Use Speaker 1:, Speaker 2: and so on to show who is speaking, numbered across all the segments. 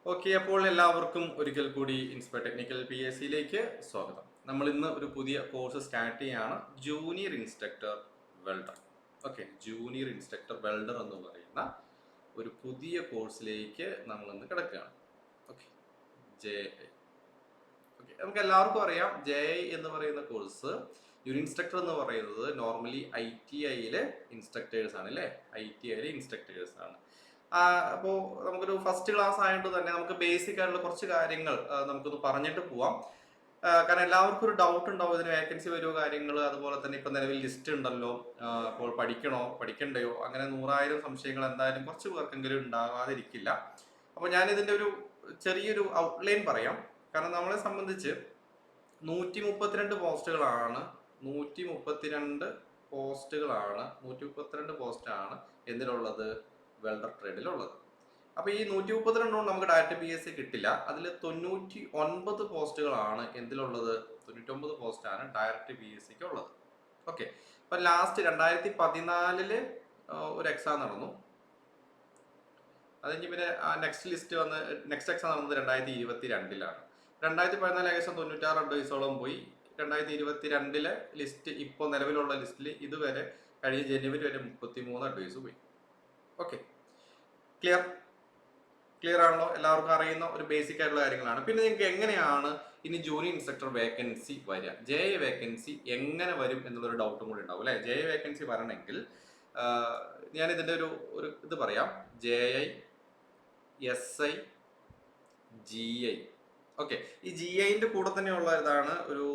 Speaker 1: Okay, അപ്പോൾ എല്ലാവർക്കും ഒരിക്കൽ കൂടി ഇൻസ്പയർ ടെക്നിക്കൽ PSCയിലേക്ക് സ്വാഗതം. നമ്മൾ ഇന്ന് ഒരു പുതിയ കോഴ്സ് സ്റ്റാർട്ട് ചെയ്യാണ്, junior instructor welder. Okay, junior instructor welder എന്ന് പറയുന്ന ഒരു പുതിയ കോഴ്സിലേക്ക് നമ്മൾ ഇന്ന് കിടക്കുകയാണ്. Okay, JI. ഓക്കെ, നമുക്ക് എല്ലാവർക്കും അറിയാം JI എന്ന് പറയുന്ന കോഴ്സ്. ജൂനിയർ ഇൻസ്ട്രക്ടർ എന്ന് പറയുന്നത് നോർമലി ITIയിലെ ഇൻസ്ട്രക്ടേഴ്സ് ആണ് അല്ലേ? ITIയിലെ ഇൻസ്ട്രക്ടേഴ്സ് ആണ്. അപ്പോൾ നമുക്കൊരു ഫസ്റ്റ് ക്ലാസ് ആയതുകൊണ്ട് തന്നെ നമുക്ക് ബേസിക് ആയിട്ടുള്ള കുറച്ച് കാര്യങ്ങൾ നമുക്കൊന്ന് പറഞ്ഞിട്ട് പോവാം. കാരണം എല്ലാവർക്കും ഒരു ഡൗട്ട് ഉണ്ടാവും, ഇതിന് വേക്കൻസി വരുമോ കാര്യങ്ങൾ, അതുപോലെ തന്നെ ഇപ്പം നിലവിൽ ലിസ്റ്റ് ഉണ്ടല്ലോ, അപ്പോൾ പഠിക്കണോ പഠിക്കണ്ടയോ, അങ്ങനെ 100,000 സംശയങ്ങൾ എന്തായാലും കുറച്ച് പേർക്കെങ്കിലും ഉണ്ടാകാതിരിക്കില്ല. അപ്പോൾ ഞാൻ ഇതിൻ്റെ ഒരു ചെറിയൊരു ഔട്ട്ലൈൻ പറയാം. കാരണം നമ്മളെ സംബന്ധിച്ച് 132 പോസ്റ്റുകളാണ് 132 പോസ്റ്റാണ് എന്തിലുള്ളത്, വെൽഡർ ട്രേഡിലുള്ളത്. അപ്പോൾ ഈ 132 നമുക്ക് ഡയറക്റ്റ് PSC കിട്ടില്ല. അതിൽ 99 പോസ്റ്റുകളാണ് എന്തിലുള്ളത്, 99 പോസ്റ്റാണ് ഡയറക്റ്റ് PSCക്ക് ഉള്ളത്. ഓക്കെ, അപ്പൊ ലാസ്റ്റ് 2014 ഒരു എക്സാം നടന്നു. അത് കഴിഞ്ഞ് പിന്നെ നെക്സ്റ്റ് എക്സാം നടന്നത് 2022 2014 ഏകദേശം 96 അഡ്വൈസോളം പോയി. 2022 ലിസ്റ്റ് ഇപ്പോൾ നിലവിലുള്ള ലിസ്റ്റിൽ ഇതുവരെ കഴിഞ്ഞ ജനുവരി വരെ 33 അഡ്വൈസ് പോയി. ഓക്കെ, ക്ലിയർ ആണല്ലോ? എല്ലാവർക്കും അറിയുന്ന ഒരു ബേസിക് ആയിട്ടുള്ള കാര്യങ്ങളാണ്. പിന്നെ നിങ്ങൾക്ക് എങ്ങനെയാണ് ഇനി ജൂനിയർ ഇൻസ്ട്രക്ടർ വേക്കൻസി വരിക, JI വേക്കൻസി എങ്ങനെ വരും എന്നുള്ളൊരു ഡൗട്ടും കൂടി ഉണ്ടാവും അല്ലെ? JI വേക്കൻസി വരണമെങ്കിൽ ഞാൻ ഇതിൻ്റെ ഒരു ഇത് പറയാം. JI, SI, GI. ഓക്കെ, ഈ GIന്റെ കൂടെ തന്നെയുള്ള ഇതാണ് ഒരു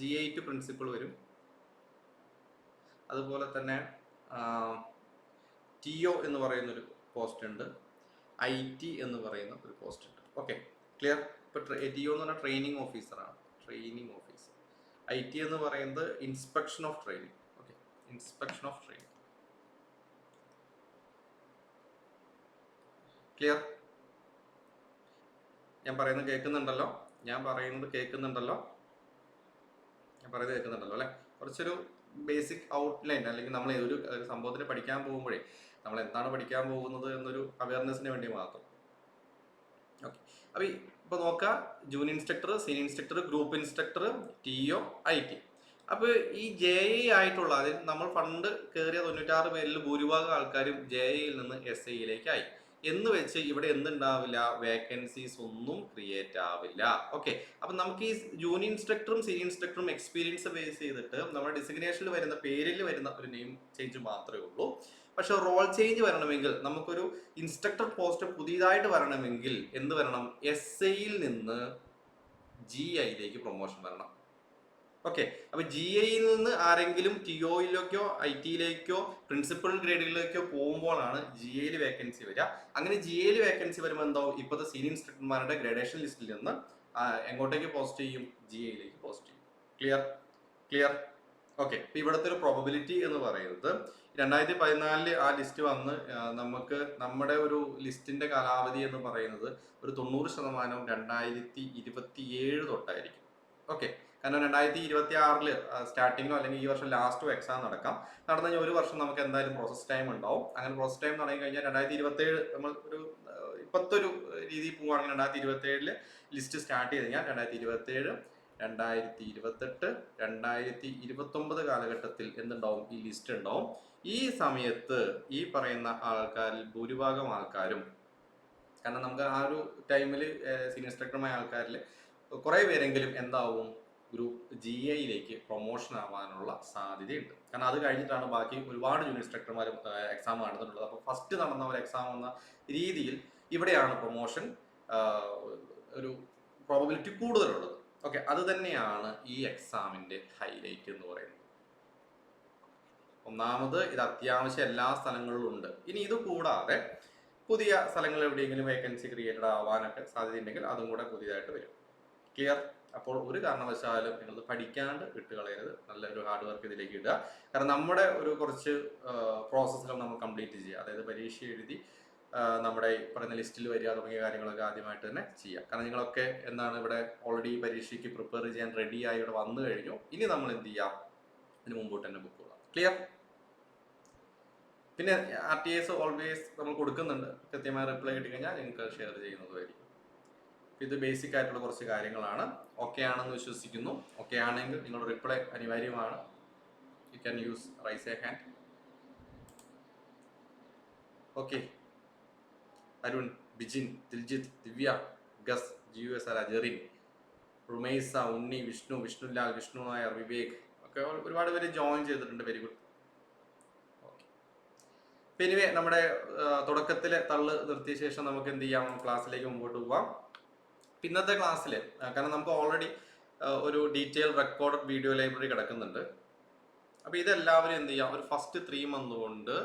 Speaker 1: GI ടു പ്രിൻസിപ്പൾ വരും. അതുപോലെ തന്നെ TO എന്ന് പറയുന്നൊരു പോസ്റ്റ് ഉണ്ട്, IT എന്ന് പറയുന്ന ഒരു പോസ്റ്റ് ഉണ്ട്. Okay, clear? ഇപ്പോൾ TO എന്ന് പറഞ്ഞാൽ ട്രെയിനിങ് ഓഫീസറാണ്, ട്രെയിനിങ് ഓഫീസർ. IT എന്ന് പറയുന്നത് inspection of training. Okay, inspection of training. Clear? ഞാൻ പറയുന്നത് കേൾക്കുന്നുണ്ടല്ലോ അല്ലെ? കുറച്ചൊരു ബേസിക് ഔട്ട്ലൈൻ, അല്ലെങ്കിൽ നമ്മൾ ഒരു സംഭവത്തിന് പഠിക്കാൻ പോകുമ്പോഴേ നമ്മൾ എന്താണ് പഠിക്കാൻ പോകുന്നത് എന്നൊരു അവയർനെസ്സിന് വേണ്ടി മാത്രം. ഓക്കെ, അപ്പോൾ ഇപ്പോൾ നോക്കാം, junior instructor, senior instructor, group instructor, TO, IT. അപ്പോൾ ഈ JI ആയിട്ടുള്ള, അതിൽ നമ്മൾ ഫണ്ട് കയറിയ 96 പേരിൽ ഭൂരിഭാഗം ആൾക്കാരും JIയിൽ നിന്ന് SIയിലേക്കായി എന്ന് വെച്ച് ഇവിടെ എന്തുണ്ടാവില്ല, വേക്കൻസീസ് ഒന്നും ക്രിയേറ്റ് ആവില്ല. ഓക്കെ, അപ്പം നമുക്ക് ഈ ജൂനിയർ ഇൻസ്ട്രക്ടറും സീനിയർ ഇൻസ്ട്രക്ടറും എക്സ്പീരിയൻസ് ബേസ് ചെയ്തിട്ട് നമ്മുടെ ഡിസിഗ്നേഷനിൽ വരുന്ന പേരിൽ വരുന്ന ഒരു നെയിം ചേഞ്ച് മാത്രമേ ഉള്ളൂ. പക്ഷെ റോൾ ചേഞ്ച് വരണമെങ്കിൽ, നമുക്കൊരു ഇൻസ്ട്രക്ടർ പോസ്റ്റ് പുതിയതായിട്ട് വരണമെങ്കിൽ എന്ത് വരണം, SIയിൽ നിന്ന് GIയിലേക്ക് പ്രൊമോഷൻ വരണം. ഓക്കെ, അപ്പൊ GIയിൽ നിന്ന് ആരെങ്കിലും TOയിലേക്കോ ITയിലേക്കോ പ്രിൻസിപ്പൽ ഗ്രേഡുകളിലേക്കോ പോകുമ്പോഴാണ് GIയിൽ വേക്കൻസി വരിക. അങ്ങനെ GIയിൽ വേക്കൻസി വരുമ്പോൾ എന്താവും, ഇപ്പോഴത്തെ സീനിയർ ഇൻസ്ട്രക്ടർമാരുടെ ഗ്രേഡേഷൻ ലിസ്റ്റിൽ നിന്ന് എങ്ങോട്ടേക്ക് പോസ്റ്റ് ചെയ്യും, GIയിലേക്ക് പോസ്റ്റ് ചെയ്യും. ക്ലിയർ? ഓക്കെ, ഇപ്പൊ ഇവിടുത്തെ ഒരു പ്രോബബിലിറ്റി എന്ന് പറയുന്നത് 2014 ആ ലിസ്റ്റ് വന്ന് നമുക്ക് നമ്മുടെ ഒരു ലിസ്റ്റിന്റെ കാലാവധി എന്ന് പറയുന്നത് ഒരു 90% 2027 തൊട്ടായിരിക്കും. ഓക്കെ, കാരണം 2026 സ്റ്റാർട്ടിങ്ങിലോ അല്ലെങ്കിൽ ഈ വർഷം ലാസ്റ്റോ എക്സാം നടന്നു കഴിഞ്ഞാൽ ഒരു വർഷം നമുക്ക് എന്തായാലും പ്രോസസ് ടൈം ഉണ്ടാവും. അങ്ങനെ പ്രോസസ് ടൈം തുടങ്ങി കഴിഞ്ഞാൽ 2027 നമ്മൾ ഒരു ഇപ്പോഴത്തെ ഒരു രീതിയിൽ പോവുകയാണെങ്കിൽ 2027 ലിസ്റ്റ് സ്റ്റാർട്ട് ചെയ്ത് കഴിഞ്ഞാൽ 2027, 2028, 2029 കാലഘട്ടത്തിൽ എന്തുണ്ടാവും, ഈ ലിസ്റ്റ് ഉണ്ടാവും. ഈ സമയത്ത് ഈ പറയുന്ന ആൾക്കാരിൽ ഭൂരിഭാഗം ആൾക്കാരും, കാരണം നമുക്ക് ആ ഒരു ടൈമിൽ സീനിയർ ഇൻസ്ട്രക്ടറുമായ ആൾക്കാരിൽ കുറേ പേരെങ്കിലും എന്താവും, ഗ്രൂപ്പ് GIയിലേക്ക് പ്രൊമോഷൻ ആവാനുള്ള സാധ്യതയുണ്ട്. കാരണം അത് കഴിഞ്ഞിട്ടാണ് ബാക്കി ഒരുപാട് ജൂനിയർ ഇൻസ്ട്രക്ടർമാർ എക്സാം നടന്നിട്ടുള്ളത്. അപ്പോൾ ഫസ്റ്റ് നടന്ന ഒരു എക്സാം എന്ന രീതിയിൽ ഇവിടെയാണ് പ്രൊമോഷൻ ഒരു പ്രോബബിലിറ്റി കൂടുതലുള്ളത്. ഓക്കെ, അത് തന്നെയാണ് ഈ എക്സാമിന്റെ ഹൈലൈറ്റ് എന്ന് പറയുന്നത്. ഒന്നാമത് ഇത് അത്യാവശ്യം എല്ലാ സ്ഥലങ്ങളിലും ഉണ്ട്. ഇനി ഇത് കൂടാതെ പുതിയ സ്ഥലങ്ങളിൽ എവിടെയെങ്കിലും വേക്കൻസി ക്രിയേറ്റഡ് ആവാനൊക്കെ സാധ്യതയുണ്ടെങ്കിൽ അതും കൂടെ പുതിയതായിട്ട് വരും. ക്ലിയർ? അപ്പോൾ ഒരു കാരണവശാലും നിങ്ങൾ പഠിക്കാണ്ട് വിട്ടുകളയരുത്. നല്ലൊരു ഹാർഡ് വർക്ക് ഇതിലേക്ക് ഇടുക. കാരണം നമ്മുടെ ഒരു കുറച്ച് പ്രോസസ്സുകൾ നമ്മൾ കംപ്ലീറ്റ് ചെയ്യുക. അതായത് പരീക്ഷ എഴുതി നമ്മുടെ പറയുന്ന ലിസ്റ്റിൽ വരിക തുടങ്ങിയ കാര്യങ്ങളൊക്കെ ആദ്യമായിട്ട് തന്നെ ചെയ്യുക. കാരണം നിങ്ങളൊക്കെ എന്താണ് ഇവിടെ ഓൾറെഡി പരീക്ഷയ്ക്ക് പ്രിപ്പയർ ചെയ്യാൻ റെഡിയായി ഇവിടെ വന്നു കഴിഞ്ഞു. ഇനി നമ്മൾ എന്ത് ചെയ്യാം, ഇതിന് മുമ്പോട്ട് തന്നെ ബുക്ക് കൊടുക്കാം. ക്ലിയർ? പിന്നെ RTAs ഓൾവേസ് നമ്മൾ കൊടുക്കുന്നുണ്ട്. കൃത്യമായ റിപ്ലൈ കിട്ടിക്കഴിഞ്ഞാൽ നിങ്ങൾക്ക് ഷെയർ ചെയ്യുന്നതുമായിരിക്കും. ഇത് ബേസിക് ആയിട്ടുള്ള കുറച്ച് കാര്യങ്ങളാണ്. ഓക്കെ ആണെന്ന് വിശ്വസിക്കുന്നു. ഓക്കെ ആണെങ്കിൽ നിങ്ങളുടെ റിപ്ലൈ അനിവാര്യമാണ്. You can use raise a hand. Okay. Arun, Bijin, Diljith, Divya, Gus, GUS അല, ജെറിൻ, റുമൈസ, ഉണ്ണി, വിഷ്ണു, വിഷ്ണുലാൽ, വിഷ്ണു നായർ, വിവേക് ഒക്കെ ഒരുപാട് പേര് ജോയിൻ ചെയ്തിട്ടുണ്ട്. Very good. ഓക്കെ. പിന്നെ നമ്മുടെ തുടക്കത്തിലെ തള്ള് നിർത്തിയ ശേഷം നമുക്ക് എന്ത് ചെയ്യാം, ക്ലാസ്സിലേക്ക് മുമ്പോട്ട് പോവാം. ഇന്നത്തെ ക്ലാസ്സിൽ കാരണം നമുക്ക് ഓൾറെഡി ഒരു ഡീറ്റെയിൽ റെക്കോർഡ് വീഡിയോ ലൈബ്രറി കിടക്കുന്നുണ്ട്. അപ്പോൾ ഇതെല്ലാവരും എന്ത് ചെയ്യാം, ഒരു ഫസ്റ്റ് 3 മന്ത് കൊണ്ട്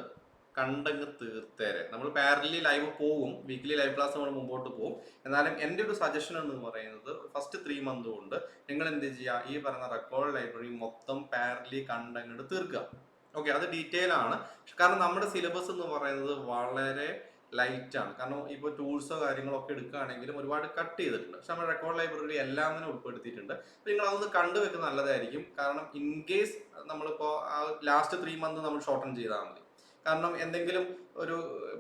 Speaker 1: കണ്ടങ്ങ് തീർത്തേരെ. നമ്മൾ പാരലി ലൈവ് പോകും, വീക്കിലി ലൈവ് ക്ലാസ് നമ്മൾ മുമ്പോട്ട് പോകും. എന്നാലും എൻ്റെ ഒരു സജഷൻ എന്ന് പറയുന്നത് ഫസ്റ്റ് 3 മന്ത് കൊണ്ട് നിങ്ങൾ എന്ത് ചെയ്യുക, ഈ പറയുന്ന റെക്കോർഡ് ലൈബ്രറി മൊത്തം പാരലി കണ്ടങ്ങ് തീർക്കുക. ഓക്കെ, അത് ഡീറ്റെയിൽ ആണ്. കാരണം നമ്മുടെ സിലബസ് എന്ന് പറയുന്നത് വളരെ ലൈറ്റ് ആണ്. കാരണം ഇപ്പോൾ ടൂൾസോ കാര്യങ്ങളോ ഒക്കെ എടുക്കുകയാണെങ്കിലും ഒരുപാട് കട്ട് ചെയ്തിട്ടുണ്ട്. പക്ഷെ നമ്മുടെ റെക്കോർഡ് ലൈബ്രറി എല്ലാം തന്നെ ഉൾപ്പെടുത്തിയിട്ടുണ്ട്. നിങ്ങൾ അതൊന്ന് കണ്ടുവെക്കുന്നത് നല്ലതായിരിക്കും. കാരണം ഇൻ കേസ് നമ്മളിപ്പോൾ ആ ലാസ്റ്റ് 3 മന്ത് നമ്മൾ ഷോർട്ടൺ ചെയ്താൽ മതി. കാരണം എന്തെങ്കിലും ഒരു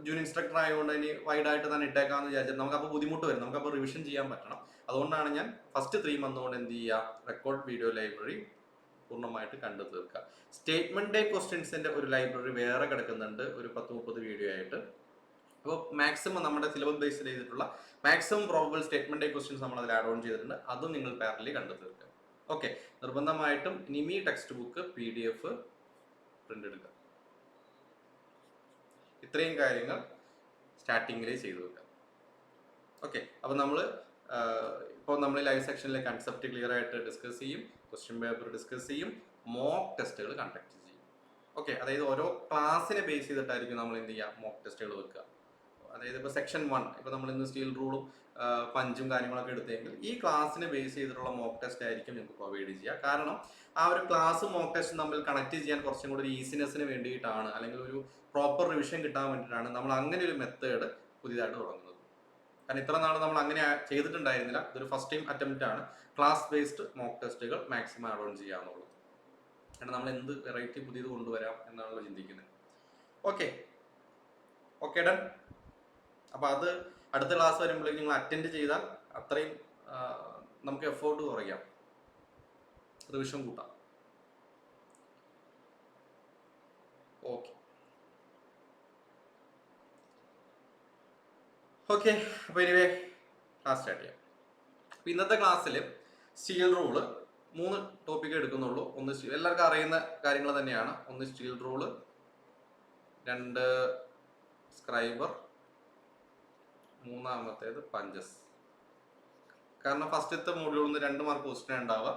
Speaker 1: ജൂനിയർ ഇൻസ്ട്രക്ടർ ആയതുകൊണ്ട് ഇനി വൈഡായിട്ട് തന്നെ ഇട്ടേക്കാമെന്ന് വിചാരിച്ചാൽ നമുക്കപ്പോൾ ബുദ്ധിമുട്ട് വരും. നമുക്കപ്പോൾ റിവിഷൻ ചെയ്യാൻ പറ്റണം. അതുകൊണ്ടാണ് ഞാൻ ഫസ്റ്റ് 3 മന്ത് കൊണ്ട് എന്ത് ചെയ്യുക, റെക്കോർഡ് വീഡിയോ ലൈബ്രറി പൂർണ്ണമായിട്ട് കണ്ടു തീർക്കുക. സ്റ്റേറ്റ്മെന്റ് ഡേ ക്വസ്റ്റ്യൻസിന്റെ ഒരു ലൈബ്രറി വേറെ കിടക്കുന്നുണ്ട്, ഒരു 10-30 വീഡിയോ ആയിട്ട്. അപ്പോൾ മാക്സിമം നമ്മുടെ സിലബസ് ബേസ്ഡ് ചെയ്തിട്ടുള്ള maximum probable statement day questions നമ്മൾ അതിൽ ആഡ് ഓൺ ചെയ്തിട്ടുണ്ട്. അതും നിങ്ങൾ പാരലി കണ്ടു തീർക്കുക. ഓക്കെ, നിർബന്ധമായിട്ടും നിമി ടെക്സ്റ്റ് ബുക്ക് PDF പ്രിന്റ് എടുക്കുക. ഇത്രയും കാര്യങ്ങൾ സ്റ്റാർട്ടിങ്ങിലേ ചെയ്തു വെക്കുക. ഓക്കെ, അപ്പോൾ ഇപ്പോൾ നമ്മൾ ലൈവ് സെക്ഷനിലെ കൺസെപ്റ്റ് ക്ലിയർ ആയിട്ട് ഡിസ്കസ് ചെയ്യും, ക്വസ്റ്റ്യൻ പേപ്പർ ഡിസ്കസ് ചെയ്യും, മോക്ക് ടെസ്റ്റുകൾ കണ്ടക്ട് ചെയ്യും. ഓക്കെ, അതായത് ഓരോ ക്ലാസ്സിനെ ബേസ് ചെയ്തിട്ടായിരിക്കും നമ്മൾ എന്ത് ചെയ്യുക, മോക്ക് ടെസ്റ്റുകൾ വെക്കുക. അതായത് ഇപ്പോൾ സെക്ഷൻ 1 ഇപ്പോൾ നമ്മൾ ഇന്ന് സ്റ്റീൽ റൂളും പഞ്ചും കാര്യങ്ങളൊക്കെ എടുത്തെങ്കിൽ ഈ ക്ലാസ്സിനെ ബേസ് ചെയ്തിട്ടുള്ള മോക്ക് ടെസ്റ്റ് ആയിരിക്കും നിങ്ങൾക്ക് പ്രൊവൈഡ് ചെയ്യുക. കാരണം ആ ഒരു ക്ലാസ് മോക്ക് ടെസ്റ്റ് തമ്മിൽ കണക്ട് ചെയ്യാൻ കുറച്ചും കൂടി ഒരു ഈസിനെസ്സിന് വേണ്ടിയിട്ടാണ്, അല്ലെങ്കിൽ ഒരു പ്രോപ്പർ റിവിഷൻ കിട്ടാൻ വേണ്ടിയിട്ടാണ് നമ്മൾ അങ്ങനെ ഒരു മെത്തേഡ് പുതിയതായിട്ട് തുടങ്ങുന്നത്. കാരണം ഇത്ര നാൾ നമ്മൾ അങ്ങനെ ചെയ്തിട്ടുണ്ടായിരുന്നില്ല. ഇതൊരു ഫസ്റ്റ് ടൈം അറ്റംപ്റ്റ് ആണ്. ക്ലാസ് ബേസ്ഡ് മോക്ക് ടെസ്റ്റുകൾ മാക്സിമം ആഡ് ഓൺ ചെയ്യാന്നുള്ളത്. കാരണം നമ്മൾ എന്ത് വെറൈറ്റി പുതിയത് കൊണ്ടുവരാം എന്നാണല്ലോ ചിന്തിക്കുന്നത്. Okay okay done. അപ്പോൾ അത് അടുത്ത ക്ലാസ് വരുമ്പോഴേക്കും നിങ്ങൾ അറ്റൻഡ് ചെയ്താൽ അത്രയും നമുക്ക് എഫോർട്ട് കുറയ്ക്കാം, റിവിഷൻ കൂട്ടാം. ഓക്കെ ഓക്കെ അപ്പോൾ എനിവേ ക്ലാസ് സ്റ്റാർട്ട് ചെയ്യാം. അപ്പോൾ ഇന്നത്തെ ക്ലാസ്സിൽ സ്റ്റീൽ റൂള് 3 ടോപ്പിക്ക് എടുക്കുന്നുള്ളൂ. ഒന്ന് എല്ലാവർക്കും അറിയുന്ന കാര്യങ്ങൾ തന്നെയാണ്. ഒന്ന് സ്റ്റീൽ റൂള്, 2 സ്ക്രൈബർ, മൂന്നാമത്തേത് പഞ്ചസ്. കാരണം ഫസ്റ്റത്തെ മോഡ്യൂളിൽ നിന്ന് 2 മാർക്ക് ക്വസ്റ്റ്യൻ ഉണ്ടാവുക.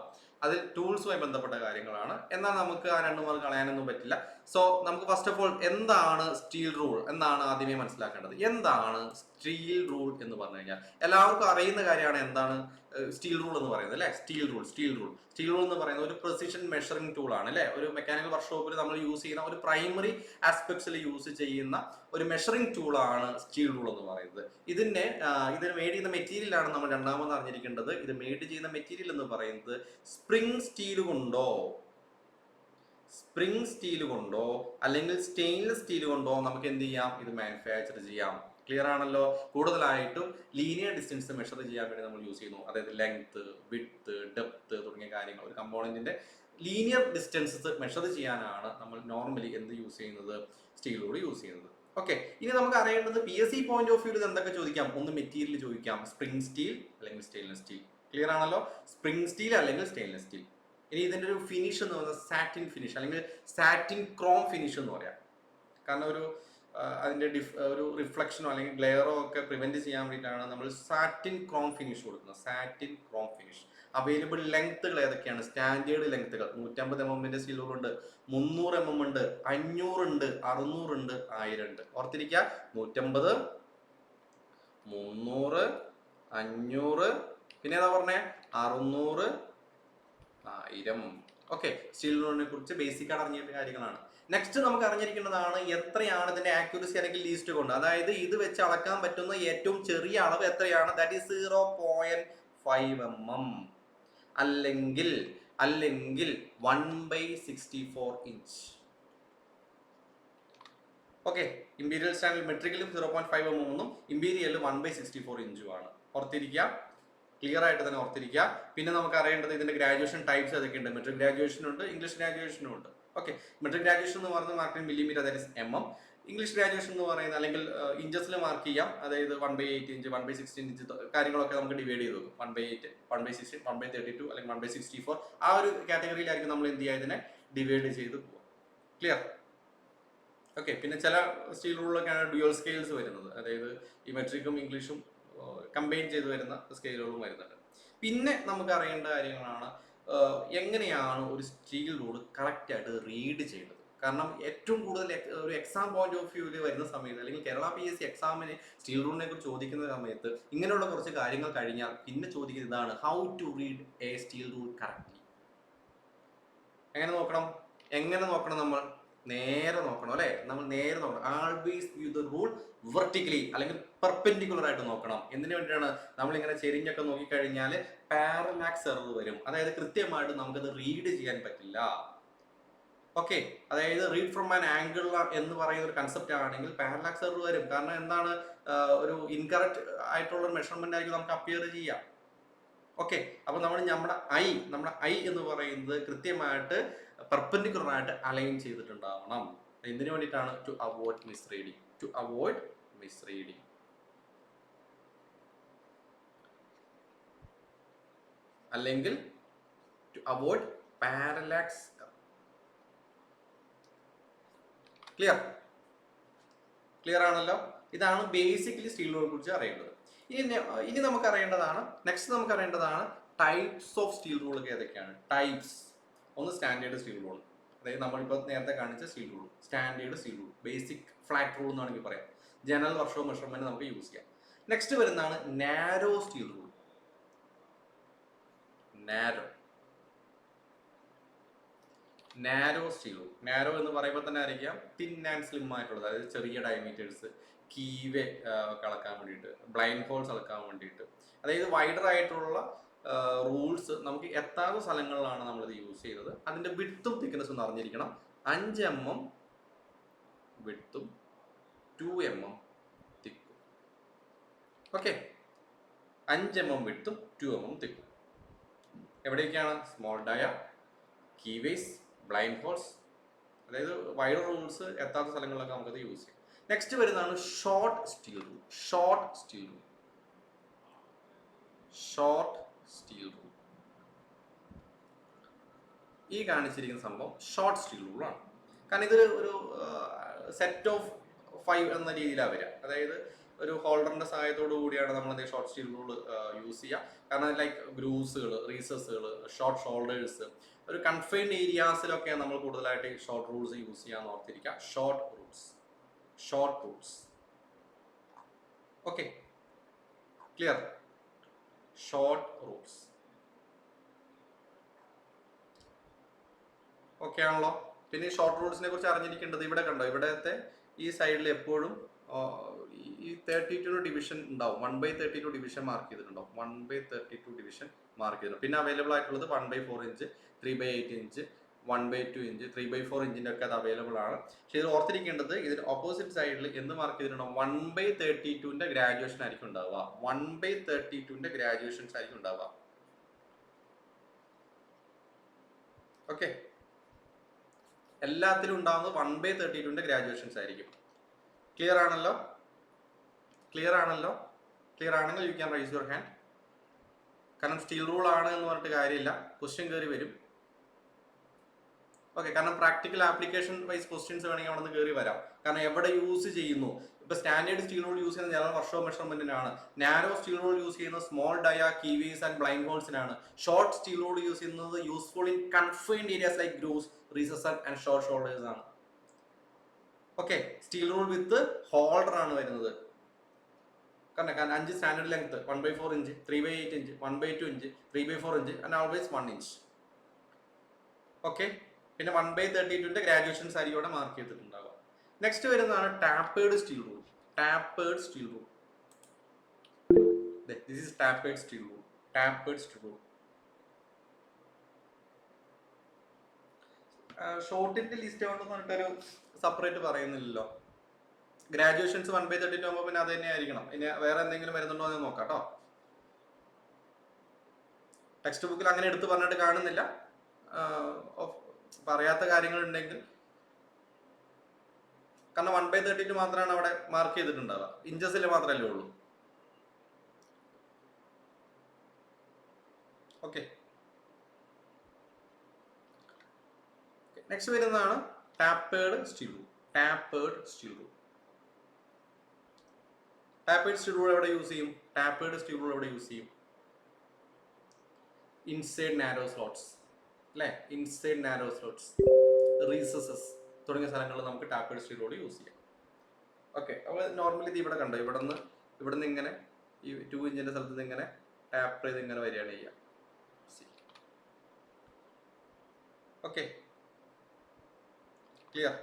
Speaker 1: അത് ടൂൾസുമായി ബന്ധപ്പെട്ട കാര്യങ്ങളാണ്. എന്നാൽ നമുക്ക് ആ 2 മാർക്ക് കളയാനൊന്നും പറ്റില്ല. സോ നമുക്ക് ഫസ്റ്റ് ഓഫ് ഓൾ എന്താണ് സ്റ്റീൽ റൂൾ എന്നാണ് ആദ്യമേ മനസ്സിലാക്കേണ്ടത്. എന്താണ് സ്റ്റീൽ റൂൾ എന്ന് പറഞ്ഞു കഴിഞ്ഞാൽ എല്ലാവർക്കും അറിയുന്ന കാര്യമാണ് എന്താണ് സ്റ്റീൽ റൂൾ എന്ന് പറയുന്നത് അല്ലേ. സ്റ്റീൽ റൂൾ എന്ന് പറയുന്നത് ഒരു പ്രിസിഷൻ മെഷറിംഗ് ടൂൾ ആണ് അല്ലേ. ഒരു മെക്കാനിക്കൽ വർക്ക്ഷോപ്പിൽ നമ്മൾ യൂസ് ചെയ്യുന്ന ഒരു പ്രൈമറി ആസ്പെക്ട്സിൽ യൂസ് ചെയ്യുന്ന ഒരു മെഷറിംഗ് ടൂളാണ് സ്റ്റീൽ റൂൾ എന്ന് പറയുന്നത്. ഇതിന് മെയ്ഡ് ചെയ്യുന്ന മെറ്റീരിയലാണ് നമ്മൾ രണ്ടാമത് അറിഞ്ഞിരിക്കേണ്ടത്. ഇത് മെയ്ഡ് ചെയ്യുന്ന മെറ്റീരിയൽ എന്ന് പറയുന്നത് സ്പ്രിംഗ് സ്റ്റീൽ കൊണ്ടോ അല്ലെങ്കിൽ സ്റ്റെയിൻലെസ് സ്റ്റീൽ കൊണ്ടോ നമുക്ക് എന്ത് ചെയ്യാം, ഇത് മാനുഫാക്ചർ ചെയ്യാം. ക്ലിയർ ആണല്ലോ. കൂടുതലായിട്ടും ലീനിയർ ഡിസ്റ്റൻസ് മെഷർ ചെയ്യാൻ വേണ്ടി നമ്മൾ യൂസ് ചെയ്യുന്നു. അതായത് ലെങ്ത്, വിഡ്ത്ത്, ഡെപ്ത് തുടങ്ങിയ കാര്യങ്ങൾ, ഒരു കമ്പോണന്റിന്റെ ലീനിയർ ഡിസ്റ്റൻസസ് മെഷർ ചെയ്യാനാണ് നമ്മൾ നോർമലി എന്ത് യൂസ് ചെയ്യുന്നത്, സ്റ്റീൽ റൂൾ യൂസ് ചെയ്യുന്നത്. ഓക്കെ, ഇനി നമുക്ക് അറിയേണ്ടത് PSC പോയിന്റ് ഓഫ് വ്യൂവിൽ എന്തൊക്കെ ചോദിക്കാം. ഒന്ന് മെറ്റീരിയൽ ചോദിക്കാം, സ്പ്രിംഗ് സ്റ്റീൽ അല്ലെങ്കിൽ സ്റ്റെയിൻലെസ് സ്റ്റീൽ. ക്ലിയർ ആണല്ലോ, സ്പ്രിംഗ് സ്റ്റീൽ അല്ലെങ്കിൽ സ്റ്റെയിൻലെസ് സ്റ്റീൽ. ഇനി ഇതിന്റെ ഒരു ഫിനിഷ് എന്ന് പറയുന്നത് സാറ്റിൻ ഫിനിഷ് അല്ലെങ്കിൽ സാറ്റിൻ ക്രോം ഫിനിഷ് എന്ന് പറയാം. കാരണം അതിന്റെ ഒരു റിഫ്ലക്ഷനോ അല്ലെങ്കിൽ ഗ്ലെയറോ ഒക്കെ പ്രിവെന്റ് ചെയ്യാൻ വേണ്ടിയിട്ടാണ് നമ്മൾ സാറ്റിൻ ക്രോം ഫിനിഷ് കൊടുക്കുന്നത്. Satin Chrome finish. അവൈലബിൾ ലെങ്ത്തുകൾ ഏതൊക്കെയാണ്, സ്റ്റാൻഡേർഡ് ലെങ്ത്തുകൾ 150 mm സ്റ്റീൽ റൂൾ ഉണ്ട്, 300 mm ഉണ്ട്, 500 ഉണ്ട്, 600 ഉണ്ട്, 1000 ഉണ്ട്. ഓർത്തിരിക്കുക, 150, 300, 500, പിന്നെ ഏതാ പറഞ്ഞേ, 600, 1000. ഓക്കെ, സ്റ്റീൽ റൂളിനെ കുറിച്ച് ബേസിക് ആയിട്ട് അറിഞ്ഞിട്ട് കാര്യങ്ങളാണ്. നെക്സ്റ്റ് നമുക്ക് അറിഞ്ഞിരിക്കേണ്ടതാണ് എത്രയാണ് ഇതിന്റെ ആക്യുറസി അല്ലെങ്കിൽ ലീസ്റ്റ് കൊണ്ട്. അതായത് ഇത് വെച്ച് അളക്കാൻ പറ്റുന്ന ഏറ്റവും ചെറിയ അളവ് എത്രയാണ്, ദാറ്റ് ഈസ് 0.5 mm അല്ലെങ്കിൽ 1/64 ഇഞ്ച്. ഓക്കെ, ഇമ്പീരിയൽ സ്റ്റാൻഡിൽ മെട്രിക്കലും 0.5 ഇമ്പീരിയലിൽ 1/64 ഇഞ്ചുമാണ്. ഓർത്തിരിക്കുക, ക്ലിയർ ആയിട്ട് തന്നെ ഓർത്തിരിക്കുക. പിന്നെ നമുക്ക് അറിയേണ്ടത് ഇതിന്റെ ഗ്രാജുവേഷൻ ടൈപ്സ് ഏതൊക്കെയുണ്ട്. മെട്രിക് ഗ്രാജുവേഷൻ ഉണ്ട്, ഇംഗ്ലീഷ് ഗ്രാജുവേഷനും ഉണ്ട്. ഓക്കെ, മെട്രിക് ഗ്രാജുവേഷൻ എന്ന് പറയുന്നത് മാർക്ക് മില്ലിമീറ്റർ, അതായത് mm. ഇംഗ്ലീഷ് ഗ്രാജുവേഷൻ എന്ന് പറയുന്നത് അല്ലെങ്കിൽ ഇഞ്ചസിൽ മാർക്ക് ചെയ്യാം, അതായത് 1/8 ഇഞ്ച് 1/16 ഇഞ്ച് കാര്യങ്ങളൊക്കെ നമുക്ക് ഡിവൈഡ് ചെയ്ത് വെക്കും. 1/8 1/16 1/32 അല്ലെങ്കിൽ 1/64 ആ ഒരു കാറ്റഗറിയിലായിരിക്കും നമ്മൾ എന്ത് ചെയ്യുക, ഇതിനെ ഡിവൈഡ് ചെയ്ത് പോവുക. ക്ലിയർ? ഓക്കെ, പിന്നെ ചില സ്റ്റീൽ റൂളിലൊക്കെയാണ് ഡ്യുവൽ സ്കെയിൽസ് വരുന്നത്, അതായത് ഈ മെട്രിക്കും ഇംഗ്ലീഷും കമ്പൈൻ ചെയ്ത് വരുന്ന സ്കെയിലുകളും വരുന്നുണ്ട്. പിന്നെ നമുക്ക് അറിയേണ്ട കാര്യങ്ങളാണ് എങ്ങനെയാണ് ഒരു സ്റ്റീൽ റൂൾ കറക്റ്റായിട്ട് റീഡ് ചെയ്യേണ്ടത്. കാരണം ഏറ്റവും കൂടുതൽ ഒരു എക്സാം പോയിന്റ് ഓഫ് വ്യൂവിൽ വരുന്ന സമയത്ത്, അല്ലെങ്കിൽ കേരള PSC എക്സാമിന് സ്റ്റീൽ റൂളിനെ കുറിച്ച് ചോദിക്കുന്ന സമയത്ത് ഇങ്ങനെയുള്ള കുറച്ച് കാര്യങ്ങൾ കഴിഞ്ഞാൽ പിന്നെ ചോദിക്കുന്നത് ഇതാണ്: how to read a steel rule correctly. എങ്ങനെ നോക്കണം നമ്മൾ നേരെ നോക്കണം അല്ലെ, നമ്മൾ നേരെ നോക്കണം. Always view the rule vertically അല്ലെങ്കിൽ പെർപെൻഡിക്കുലർ ആയിട്ട് നോക്കണം. എന്തിനു വേണ്ടിയാണ്? നമ്മളിങ്ങനെ ചെരിഞ്ഞൊക്കെ നോക്കിക്കഴിഞ്ഞാൽ പാരലാക്സ് എറർ വരും, അതായത് കൃത്യമായിട്ട് നമുക്കത് റീഡ് ചെയ്യാൻ പറ്റില്ല. ഓക്കെ, അതായത് റീഡ് ഫ്രം ആൻ ആംഗിൾ എന്ന് പറയുന്ന ഒരു കൺസെപ്റ്റ് ആണെങ്കിൽ പാരലാക്സ് എറർ വരും. കാരണം എന്താണ്, ഒരു ഇൻകറക്റ്റ് ആയിട്ടുള്ള മെഷർമെന്റ് ആയിരിക്കും നമുക്ക് അപ്പിയർ ചെയ്യാം. ഓക്കെ, അപ്പൊ നമ്മുടെ ഐ എന്ന് പറയുന്നത് കൃത്യമായിട്ട് പെർപെൻഡിക്കുലർ ആയിട്ട് അലൈൻ ചെയ്തിട്ടുണ്ടാവണം. എന്തിനു വേണ്ടിയിട്ടാണ്? To avoid misreading. അല്ലെങ്കിൽ ടു അവോയ്ഡ് പാരലാക്സ്. ക്ലിയർ ആണല്ലോ? ഇതാണ് ബേസിക്കലി സ്റ്റീൽ റൂളിനെ കുറിച്ച് അറിയേണ്ടത്. ഇനി നമുക്ക് അറിയേണ്ടതാണ് ടൈപ്സ് ഓഫ് സ്റ്റീൽ റൂൾ ഏതൊക്കെയാണ്. ടൈപ്സ് ഒന്ന് സ്റ്റാൻഡേർഡ് സ്റ്റീൽ റൂൾ, അതായത് നമ്മളിപ്പോൾ നേരത്തെ കാണിച്ച steel rule, standard steel rule, basic flat rule എന്നാണെങ്കിൽ പറയാം. ജനറൽ വർഷവും മെഷർമെന്റ് നമുക്ക് യൂസ് ചെയ്യാം. നെക്സ്റ്റ് വരുന്നതാണ് narrow steel rule. Narrow steel rule, narrow എന്ന് പറയുമ്പോൾ തന്നെ അറിയാം തിൻ ആൻഡ് സ്ലിം ആയിട്ടുള്ളത്, അതായത് ചെറിയ ഡയമീറ്റേഴ്സ്, കീവേ അളക്കാൻ വേണ്ടിയിട്ട്, ബ്ലൈൻഡ് ഹോൾസ് അളക്കാൻ വേണ്ടിയിട്ട്, അതായത് വൈഡർ ആയിട്ടുള്ള റൂൾസ് നമുക്ക് എത്താത്ത സ്ഥലങ്ങളിലാണ് നമ്മളിത് യൂസ് ചെയ്തത്. അതിന്റെ വിഡ്ത്തും തിക്നെസ്സും എന്ന് അറിഞ്ഞിരിക്കണം. 5 mm വിഡ്ത്തും 2 mm തിക്കും. ഓക്കെ, 5 mm വിഡ്ത്തും 2 mm തിക്കും. എവിടെയൊക്കെയാണ്? സ്മോൾ ഡയ, കീവേസ്, ബ്ലൈൻഡ് ഹോൾസ്, അതായത് വൈഡർ റൂൾസ് എത്താത്ത സ്ഥലങ്ങളിലൊക്കെ നമുക്കത് യൂസ് ചെയ്യാം. നെക്സ്റ്റ് വരുന്നതാണ് ഷോർട്ട് സ്റ്റീൽ റൂൾ. ഈ കാണിച്ചിരിക്കുന്ന സംഭവം ഷോർട്ട് സ്റ്റീൽ റൂൾ ആണ്. കാരണം ഇത് ഒരു സെറ്റ് ഓഫ് 5 എന്ന രീതിയിലാണ് വരിക. അതായത് ഒരു ഹോൾഡറിന്റെ സഹായത്തോടു കൂടിയാണ് നമ്മൾ ഷോർട്ട് സ്റ്റീൽ റൂൾ യൂസ് ചെയ്യുക. കാരണം ലൈക്ക് ഗ്രൂസുകൾ, റീസസുകൾ, ഷോർട്ട് ഷോൾഡേഴ്സ്, ഒരു കൺഫൈൻഡ് ഏരിയാസിലൊക്കെ നമ്മൾ കൂടുതലായിട്ട് ഷോർട്ട് റൂൾസ് യൂസ് ചെയ്യാന്ന് ഓർത്തിരിക്കുക. Short rules. Okay, clear? Short rules okay ആണല്ലോ. പിന്നെ ഈ ഷോർട്ട് റൂൾസിനെ കുറിച്ച് അറിഞ്ഞിരിക്കേണ്ടത്, ഇവിടെ കണ്ടോ, ഇവിടത്തെ ഈ സൈഡിൽ എപ്പോഴും ഈ 32 ഡിവിഷൻ ഉണ്ടാവും. 1/32 ഡിവിഷൻ മാർക്ക് ചെയ്തിട്ടുണ്ടാവും. 1/32 ഡിവിഷൻ മാർക്ക് ചെയ്തിട്ടുണ്ട്. പിന്നെ അവൈലബിൾ ആയിട്ടുള്ളത് 1/4 ഇഞ്ച്, 3/8 ഇഞ്ച്, 1/2 ഇഞ്ച്, 3/4 ഇഞ്ചിന്റെ ഒക്കെ അത് അവൈലബിൾ ആണ്. പക്ഷെ ഇത് ഓർത്തിരിക്കേണ്ടത്, ഇതിന്റെ ഓപ്പോസിറ്റ് സൈഡിൽ എന്ത് മാർക്ക് ചെയ്തിട്ടുണ്ടാവും? 1/32ന്റെ ഗ്രാജുവേഷൻ ആയിരിക്കും ഉണ്ടാവുക. 1/32ന്റെ ഗ്രാജുവേഷൻസ് ആയിരിക്കും ഉണ്ടാവുക. ഓക്കെ, എല്ലാത്തിലും ഉണ്ടാവുന്നത് 1/32ന്റെ ഗ്രാജുവേഷൻസ് ആയിരിക്കും. ക്ലിയർ ആണല്ലോ? ക്ലിയർ ആണെങ്കിൽ you can raise your hand. കാരണം സ്റ്റീൽ റൂൾ ആണ് എന്ന് പറഞ്ഞിട്ട് കാര്യമില്ല, ക്വസ്റ്റ്യൻ കയറി വരും. ഓക്കെ, കാരണം പ്രാക്ടിക്കൽ ആപ്ലിക്കേഷൻ വൈസ് ക്വസ്റ്റ്യൻസ് വേണമെങ്കിൽ അവിടെ നിന്ന് കയറി വരാം. കാരണം എവിടെ യൂസ് ചെയ്യുന്നു. ഇപ്പൊ സ്റ്റാൻഡേർഡ് സ്റ്റീൽ റൂൾ യൂസ് ചെയ്യുന്നത് ജനറൽ വർഷോ മെഷർമെന്റിനാണ്. നാരോ സ്റ്റീൽ റൂൾ യൂസ് ചെയ്യുന്നത് small dia, keyways and blind ഹോൾസിനാണ്. ഷോർട്ട് സ്റ്റീൽ റൂൾ യൂസ് ചെയ്യുന്നത് useful in confined areas like grooves, recesses and short shoulders ആണ്. Okay, steel rule with holder ആണ് വരുന്നത്. കാരണം 5 standard length, 1/4 inch, 3/8 inch, 1/2 inch, 3/4 inch and always 1 inch. Okay, പിന്നെ 1/32ന്റെ graduations ആയിരിക്കും ഇവിടെ മാർക്ക് ചെയ്തിട്ടുണ്ടാവുക. നെക്സ്റ്റ് വരുന്നതാണ് tapered steel rule. This is tapered steel rule. ഷോർട്ടിന്റെ ലിസ്റ്റ് കൊണ്ടൊന്നും പറഞ്ഞിട്ടൊരു സെപ്പറേറ്റ് പറയുന്നില്ലല്ലോ. ഗ്രാജുവേഷൻസ് 1/32 ആകുമ്പോൾ പിന്നെ അത് തന്നെ ആയിരിക്കണം. ഇനി വേറെ എന്തെങ്കിലും വരുന്നുണ്ടോ എന്ന് നോക്കാം കേട്ടോ. ടെക്സ്റ്റ് ബുക്കിൽ അങ്ങനെ എടുത്ത് പറഞ്ഞിട്ട് കാണുന്നില്ല. പറയാത്ത കാര്യങ്ങൾ ഉണ്ടെങ്കിൽ, കാരണം 1/32 മാത്രമാണ് അവിടെ മാർക്ക് ചെയ്തിട്ടുണ്ടാവുക, ഇഞ്ചസിൽ മാത്രമല്ലേ ഉള്ളൂ. ഓക്കെ, നെക്സ്റ്റ് വരുന്നതാണ് tapered steel rule. Tapered steel rule എവിടെ യൂസ് ചെയ്യും? ടാപ്പേർഡ് സ്റ്റീൽ റൂൾ എവിടെ യൂസ് ചെയ്യും? ഇൻസൈഡ് നാരോ സ്ലോട്ട്സ് അല്ലേ? ഇൻസൈഡ് നാരോ സ്ലോട്ട്സ്, റീസസസ് തുടങ്ങിയ സ്ഥലങ്ങളിൽ നമുക്ക് ടാപ്പേർഡ് സ്റ്റീൽ റൂൾ യൂസ് ചെയ്യാം. ഓക്കെ, അപ്പോൾ നോർമലി ഇത് ഇവിടെ കണ്ടോ, ഇവിടുന്ന് ഇങ്ങനെ ഈ 2 ഇഞ്ചിന്റെ സ്ഥലത്ത് നിന്ന് ഇങ്ങനെ ടാപ്പ് ചെയ്ത് ഇങ്ങനെ വരികയാണ് ചെയ്യുക. Okay, clear?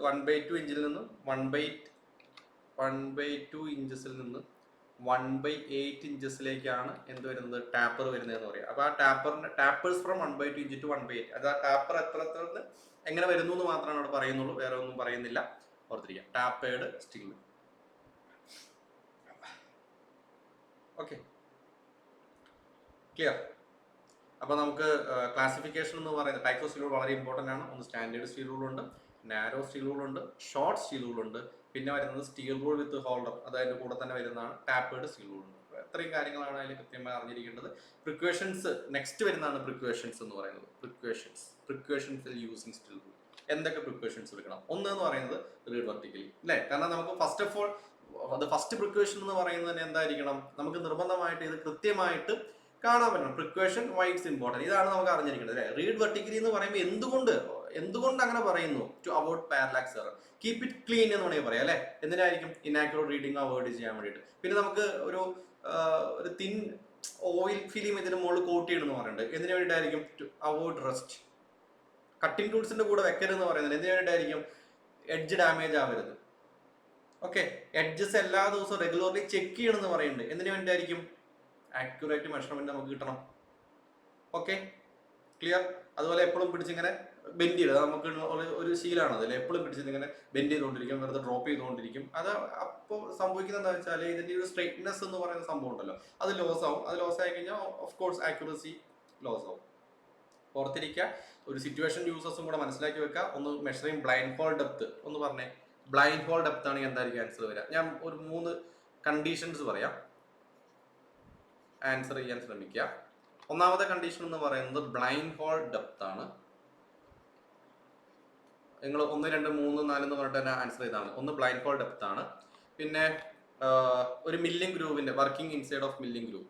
Speaker 1: 1/2 ഇഞ്ചിൽ നിന്ന് 1/2 ഇഞ്ചസിൽ നിന്ന് 1/8 ഇഞ്ചസിലേക്കാണ് എന്ത് വരുന്നത്? ടാപ്പർ വരുന്നതെന്ന് പറയാം. അപ്പോൾ ആ ടാപ്പേഴ്സ് ഫ്രം 1/2 ഇഞ്ച് ടു 1/8, അത് ആ ടാപ്പർ എത്ര എങ്ങനെ വരുന്നു എന്ന് മാത്രമാണ് അവിടെ പറയുന്നുള്ളൂ, വേറെ ഒന്നും പറയുന്നില്ല. ഓർത്തിരിക്കുക, ടാപ്പേർഡ് സ്റ്റീൽ. Okay, clear? അപ്പോൾ നമുക്ക് ക്ലാസിഫിക്കേഷൻ എന്ന് പറയുന്നത് ടൈപ്സ് ഓഫ് സ്റ്റീൽ റൂൾ വളരെ ഇമ്പോർട്ടൻ്റ് ആണ്. ഒന്ന് സ്റ്റാൻഡേർഡ് സ്റ്റീൽ റൂൾ ഉണ്ട്, നാരോ സ്റ്റീൽ റൂൾ ഉണ്ട്, ഷോർട്ട് സ്റ്റീൽ റൂൾ ഉണ്ട്, പിന്നെ വരുന്നത് സ്റ്റീൽ റൂൾ വിത്ത് ഹോൾഡർ, അത് അതിൻ്റെ കൂടെ തന്നെ വരുന്നതാണ് ടാപ്പേർഡ് സ്റ്റീൽ റൂൾ ഉണ്ട്. ഇത്രയും കാര്യങ്ങളാണ് അതിൽ കൃത്യമായി അറിഞ്ഞിരിക്കേണ്ടത്. പ്രിക്വേഷൻസ് നെക്സ്റ്റ് വരുന്നതാണ് പ്രിക്വേഷൻസ് എന്ന് പറയുന്നത്. പ്രിക്വേഷൻസ് യൂസിങ് സ്റ്റീൽ റൂൾ എന്തൊക്കെ പ്രിക്വേഷൻസ് എടുക്കണം? ഒന്ന് എന്ന് പറയുന്നത് റീഡ് വെർട്ടിക്കലി അല്ലേ? കാരണം നമുക്ക് first of all first precaution എന്ന് പറയുന്നത് തന്നെ എന്തായിരിക്കണം? നമുക്ക് നിർബന്ധമായിട്ട് ഇത് കൃത്യമായിട്ട് കാണാൻ പറ്റണം. പ്രിക്വേഷൻ വൈ ഇറ്റ്സ് ഇമ്പോർട്ടൻറ്റ്, ഇതാണ് നമുക്ക് അറിഞ്ഞിരിക്കുന്നത് അല്ലേ? റീഡ് വെർട്ടിക്കലി എന്ന് പറയുമ്പോൾ എന്തുകൊണ്ട് അങ്ങനെ പറയുന്നു? To avoid parallax error, keep it clean എന്ന് വേണമെങ്കിൽ പറയാം അല്ലേ? എന്തിനായിരിക്കും? ഇനാക്യുറേറ്റ് റീഡിംഗ് അവോയ്ഡ് ചെയ്യാൻ വേണ്ടിയിട്ട്. പിന്നെ നമുക്ക് ഒരു തിൻ ഓയിൽ ഫിലിം ഇതിന് മുകളിൽ കോട്ട് ചെയ്യണമെന്ന് പറയുന്നുണ്ട്. എന്തിനു വേണ്ടിയിട്ടായിരിക്കും? To avoid rust. കട്ടിംഗ് ടൂൾസിന്റെ കൂടെ വെക്കരുതെന്ന് പറയുന്നത് എന്തിനു വേണ്ടിയിട്ടായിരിക്കും? എഡ്ജ് ഡാമേജ് ആവരുത്. ഓക്കെ, എഡ്ജസ് എല്ലാ ദിവസവും റെഗുലർലി ചെക്ക് ചെയ്യണമെന്ന് പറയുന്നുണ്ട്. എന്തിനു വേണ്ടിയിട്ടായിരിക്കും? ആക്യുറേറ്റ് മെഷർമെന്റ് നമുക്ക് കിട്ടണം. Okay, clear? അതുപോലെ എപ്പോഴും പിടിച്ചിങ്ങനെ ബെൻഡ് ചെയ്ത്, നമുക്ക് ഒരു ശീലമാണ് അതിൽ, എപ്പോഴും പിടിച്ചിട്ട് ഇങ്ങനെ ബെൻഡ് ചെയ്തുകൊണ്ടിരിക്കും, വെറുതെ ഡ്രോപ്പ് ചെയ്തുകൊണ്ടിരിക്കും. അത് അപ്പോൾ സംഭവിക്കുന്നത് എന്താ വെച്ചാൽ ഇതിന്റെ ഒരു സ്ട്രെയിറ്റ്നെസ് എന്ന് പറയുന്ന സംഭവം ഉണ്ടല്ലോ, അത് ലോസ് ആവും. അത് ലോസ് ആയി കഴിഞ്ഞാൽ ഓഫ് കോഴ്സ് ആക്യുറസി ലോസ് ആവും. ഓർത്തിരിക്കുക, ഒരു സിറ്റുവേഷൻ യൂസേഴ്സും കൂടെ മനസ്സിലാക്കി വെക്കുക. ഒന്ന് മെഷറിംഗ് ബ്ലൈൻഡ് ഹോൾ ഡെപ്ത് ഒന്ന് പറഞ്ഞേ. ബ്ലൈൻഡ് ഹോൾ ഡെപ്ത് ആണെങ്കിൽ എന്തായിരിക്കും ആൻസർ വരിക? ഞാൻ ഒരു 3 കണ്ടീഷൻസ് പറയാം, ആൻസർ ചെയ്യാൻ ശ്രമിക്കുക. ഒന്നാമത്തെ കണ്ടീഷൻ എന്ന് പറയുന്നത് ബ്ലൈൻഡ് ഹോൾ ഡെപ്ത് ആണ്. നിങ്ങൾ 1, 2, 3, 4 എന്ന് പറഞ്ഞിട്ട് തന്നെ ആൻസർ ചെയ്താണ്. ഒന്ന് ബ്ലൈൻഡ് ഹോൾ ഡെപ്ത് ആണ്. പിന്നെ ഒരു മില്ലിംഗ് ഗ്രൂവിന്റെ working inside of milling groove.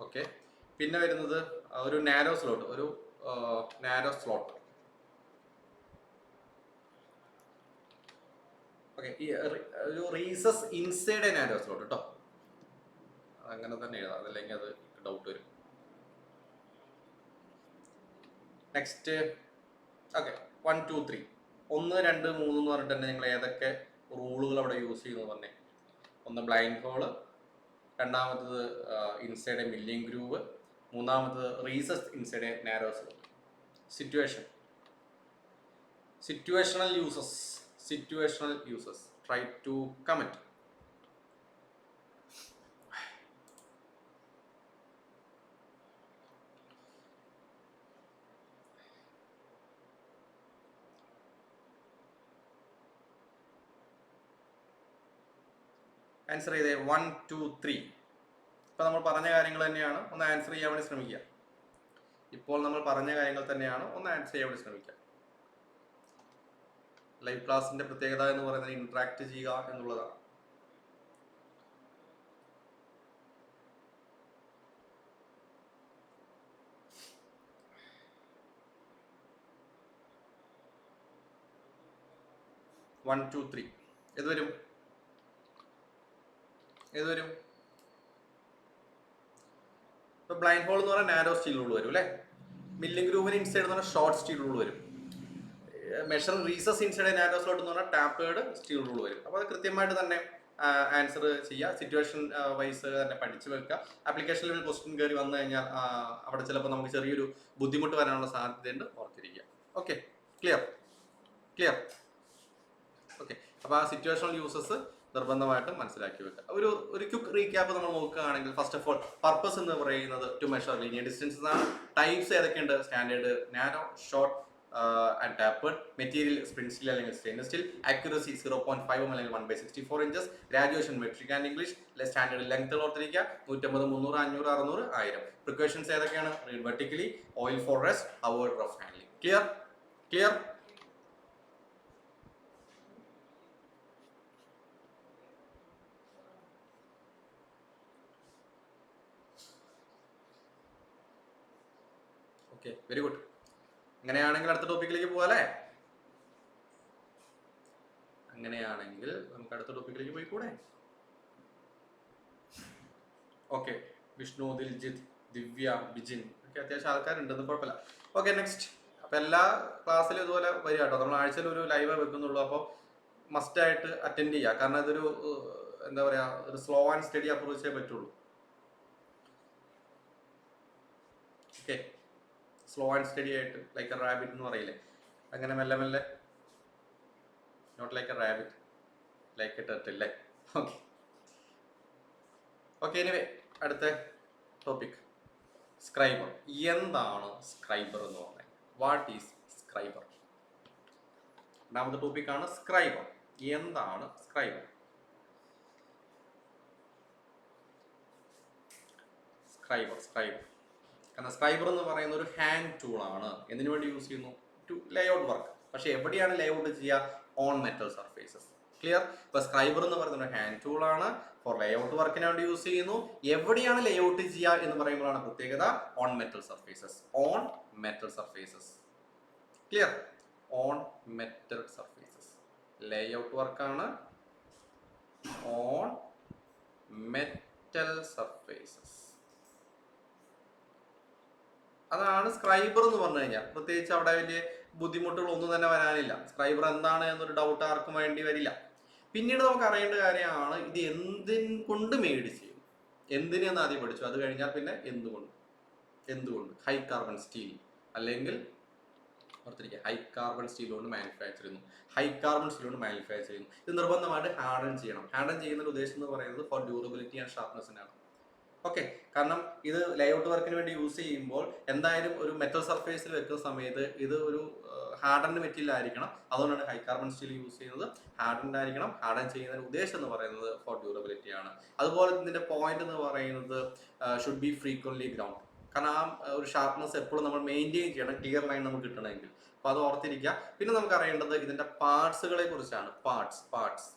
Speaker 1: Okay, പിന്നെ വരുന്നത് ഒരു നാരോ സ്ലോട്ട്, ഓക്കെ, ഈ ഒരു recess inside a narrow slot കേട്ടോ, അങ്ങനെ തന്നെ എഴുതാം, അതല്ലെങ്കിൽ അത് ഡൗട്ട് വരും. നെക്സ്റ്റ്, ഓക്കെ, 1, 2, 3 1, 2, 3 എന്ന് പറഞ്ഞിട്ട് തന്നെ നിങ്ങൾ ഏതൊക്കെ റൂളുകൾ അവിടെ യൂസ് ചെയ്യുന്നു പറഞ്ഞേ. ഒന്ന് ബ്ലൈൻഡ് ഹോള്, രണ്ടാമത്തത് ഇൻസൈഡ് എ മില്ലിംഗ് ഗ്രൂവ്, മൂന്നാമത്തത് recess inside a narrow slot. situational uses, try to comment. Answer ചെയ്തേ 1, 2, 3. ഇപ്പോൾ നമ്മൾ പറഞ്ഞ കാര്യങ്ങൾ തന്നെയാണ്, ഒന്ന് ആൻസർ ചെയ്യാൻ വേണ്ടി ശ്രമിക്കുക. ലൈവ് ക്ലാസിന്റെ പ്രത്യേകത എന്ന് പറയുന്നത് ഇന്ററാക്ട് ചെയ്യുക എന്നുള്ളതാണ്. One, 2, 3 ഏത് വരും? ഇപ്പൊ ബ്ലൈൻഡ് ഹോൾ എന്ന് പറഞ്ഞാൽ നാരോ സ്റ്റീൽ റൂൾ വരും അല്ലേ? മില്ലിംഗ് ഗ്രൂവിന് ഇൻസൈഡ് എന്ന് പറഞ്ഞാൽ ഷോർട്ട് സ്റ്റീൽ റൂൾ വരും. Measure recess inside narrow slot എന്ന് പറഞ്ഞാൽ ടാപ്പേർഡ് സ്റ്റീൽ റൂൾ വരും. അപ്പോൾ അത് കൃത്യമായിട്ട് തന്നെ ആൻസർ ചെയ്യുക. സിറ്റുവേഷൻ വൈസ് തന്നെ പഠിച്ചു വെക്കുക. ആപ്ലിക്കേഷൻ ലെവൽ ക്വസ്റ്റ്യൻ കയറി വന്നു കഴിഞ്ഞാൽ അവിടെ ചിലപ്പോൾ നമുക്ക് ചെറിയൊരു ബുദ്ധിമുട്ട് വരാനുള്ള സാധ്യതയുണ്ട്, ഓർത്തിരിക്കുക. Okay, clear clear. ഓക്കെ, അപ്പോൾ ആ സിറ്റുവേഷണൽ യൂസസ് നിർബന്ധമായിട്ടും മനസ്സിലാക്കി വെക്കുക. ഒരു ക്വിക്ക് റീക്യാപ്പ് നമ്മൾ നോക്കുകയാണെങ്കിൽ, ഫസ്റ്റ് ഓഫ് ഓൾ പർപ്പസ് എന്ന് പറയുന്നത് ടു മെഷർ ലീനിയർ ഡിസ്റ്റൻസസ് ആണ്. ടൈപ്സ് ഏതൊക്കെയുണ്ട്? Standard, narrow, short and tapered. Material spring steel അല്ലെങ്കിൽ സ്റ്റെയിൻലെസ് സ്റ്റീൽ. ആക്യുറസി 0.5 അല്ലെങ്കിൽ 1/64 inches. Graduation metric and English. Standard length ഓർത്തിരിക്കുക 150, 300, 500, 600, 1000. പ്രിക്കോഷൻസ് ഏതൊക്കെയാണ്? Read vertically, oil for rust, avoid rough handling. Clear clear. Okay, very good. അങ്ങനെയാണെങ്കിൽ അടുത്ത ടോപ്പിക്കിലേക്ക് പോകാല്ലേ? അങ്ങനെയാണെങ്കിൽ നമുക്ക് അടുത്ത ടോപ്പിക്കിലേക്ക് പോയിക്കൂടെ? ഓക്കെ, വിഷ്ണു, ദിൽജിത്ത്, ദിവ്യ, ബിജിൻ ഒക്കെ അത്യാവശ്യം ആൾക്കാരുണ്ടെന്ന് കുഴപ്പമില്ല. Okay, next. അപ്പോൾ എല്ലാ ക്ലാസ്സിലും ഇതുപോലെ വരിക കേട്ടോ. നമ്മൾ ആഴ്ചയിൽ ഒരു ലൈവ് വെക്കുന്നുള്ളൂ. അപ്പോൾ മസ്റ്റായിട്ട് അറ്റൻഡ് ചെയ്യുക. കാരണം ഇതൊരു എന്താ പറയുക, ഒരു സ്ലോ ആൻഡ് സ്റ്റഡി അപ്രോച്ചേ പറ്റുള്ളൂ. ഓക്കെ, സ്ലോ ആൻഡ് സ്റ്റഡി ആയിട്ട്, ലൈക്ക് എ റാബിറ്റ് എന്ന് പറയില്ലേ, അങ്ങനെ മെല്ലെ മെല്ലെ. Not like a rabbit, like a turtle അല്ലേ? Okay okay. എനിവേ, അടുത്ത ടോപ്പിക് സ്ക്രൈബർ. എന്താണ് സ്ക്രൈബർ എന്ന് പറഞ്ഞാൽ? What is scriber? രണ്ടാമത്തെ ടോപ്പിക്കാണ് സ്ക്രൈബർ. എന്താണ് സ്ക്രൈബർ? സ്ക്രൈബർ കാരണം സ്ക്രൈബർ എന്ന് പറയുന്ന ഒരു ഹാൻഡ് ടൂൾ ആണ്. എന്തിനു വേണ്ടി യൂസ് ചെയ്യുന്നു? To layout work. പക്ഷെ എവിടെയാണ് ലേഔട്ട് ചെയ്യുക? On metal surfaces. ക്ലിയർ. ഇപ്പൊ സ്ക്രൈബർ എന്ന് പറയുന്ന ഒരു ഹാൻഡ് ടൂൾ ആണ്. ഫോർ ലേഔട്ട് വർക്കിന് വേണ്ടി യൂസ് ചെയ്യുന്നു. എവിടെയാണ് ലേഔട്ട് ചെയ്യുക എന്ന് പറയുമ്പോഴാണ് പ്രത്യേകത. On metal surfaces. On metal surfaces. Clear. On metal surfaces. Layout വർക്കാണ്. On metal surfaces. അതാണ് സ്ക്രൈബർ എന്ന് പറഞ്ഞു കഴിഞ്ഞാൽ. പ്രത്യേകിച്ച് അവിടെ വലിയ ബുദ്ധിമുട്ടുകളൊന്നും തന്നെ വരാനില്ല. സ്ക്രൈബർ എന്താണ് എന്നൊരു ഡൗട്ട് ആർക്കും വേണ്ടി വരില്ല. പിന്നീട് നമുക്ക് അറിയേണ്ട കാര്യമാണ് ഇത് എന്തിൻകൊണ്ട് മേഡ് ചെയ്യും. എന്തിനെന്ന് ആദ്യം പഠിച്ചു. അത് കഴിഞ്ഞാൽ പിന്നെ എന്തുകൊണ്ട് ഹൈ കാർബൺ സ്റ്റീൽ അല്ലെങ്കിൽ ഓർത്തിരിക്കുക, ഹൈ കാർബൺ സ്റ്റീൽ കൊണ്ട് മാനുഫാക്ചർ ചെയ്യുന്നു. ഹൈ കാർബൺ സ്റ്റീൽ കൊണ്ട് മാനുഫാക്ചർ ചെയ്യുന്നു. ഇത് നിർബന്ധമായിട്ട് ഹാർഡൻ ചെയ്യണം. ഹാർഡൻ ചെയ്യുന്ന ഉദ്ദേശം എന്ന് പറയുന്നത് ഫോർ ഡ്യൂറബിലിറ്റി ആൻഡ് ഷാർപ്നെസ്സിനാണ്. ഓക്കെ, കാരണം ഇത് ലേഔട്ട് വർക്കിന് വേണ്ടി യൂസ് ചെയ്യുമ്പോൾ എന്തായാലും ഒരു മെറ്റൽ സർഫേസിൽ വെക്കുന്ന സമയത്ത് ഇത് ഒരു ഹാർഡൻഡ് മെറ്റീരിയൽ ആയിരിക്കണം. അതുകൊണ്ടാണ് ഹൈ കാർബൺ സ്റ്റീൽ യൂസ് ചെയ്യുന്നത്. ഹാർഡൻഡ് ആയിരിക്കണം. ഹാർഡൻ ചെയ്യുന്നതിന് ഉദ്ദേശം എന്ന് പറയുന്നത് ഫോർ ഡ്യൂറബിലിറ്റി ആണ്. അതുപോലെ ഇതിന്റെ പോയിന്റ് എന്ന് പറയുന്നത് ഷുഡ് ബി ഫ്രീക്വന്റ്ലി ഗ്രൗണ്ട്. കാരണം ആ ഒരു ഷാർപ്നെസ് എപ്പോഴും നമ്മൾ മെയിൻറ്റെയിൻ ചെയ്യണം, ക്ലിയർ ലൈൻ നമുക്ക് കിട്ടണമെങ്കിൽ. അപ്പോൾ അത് ഓർത്തിരിക്കുക. പിന്നെ നമുക്ക് അറിയേണ്ടത് ഇതിന്റെ പാർട്സുകളെ കുറിച്ചാണ്.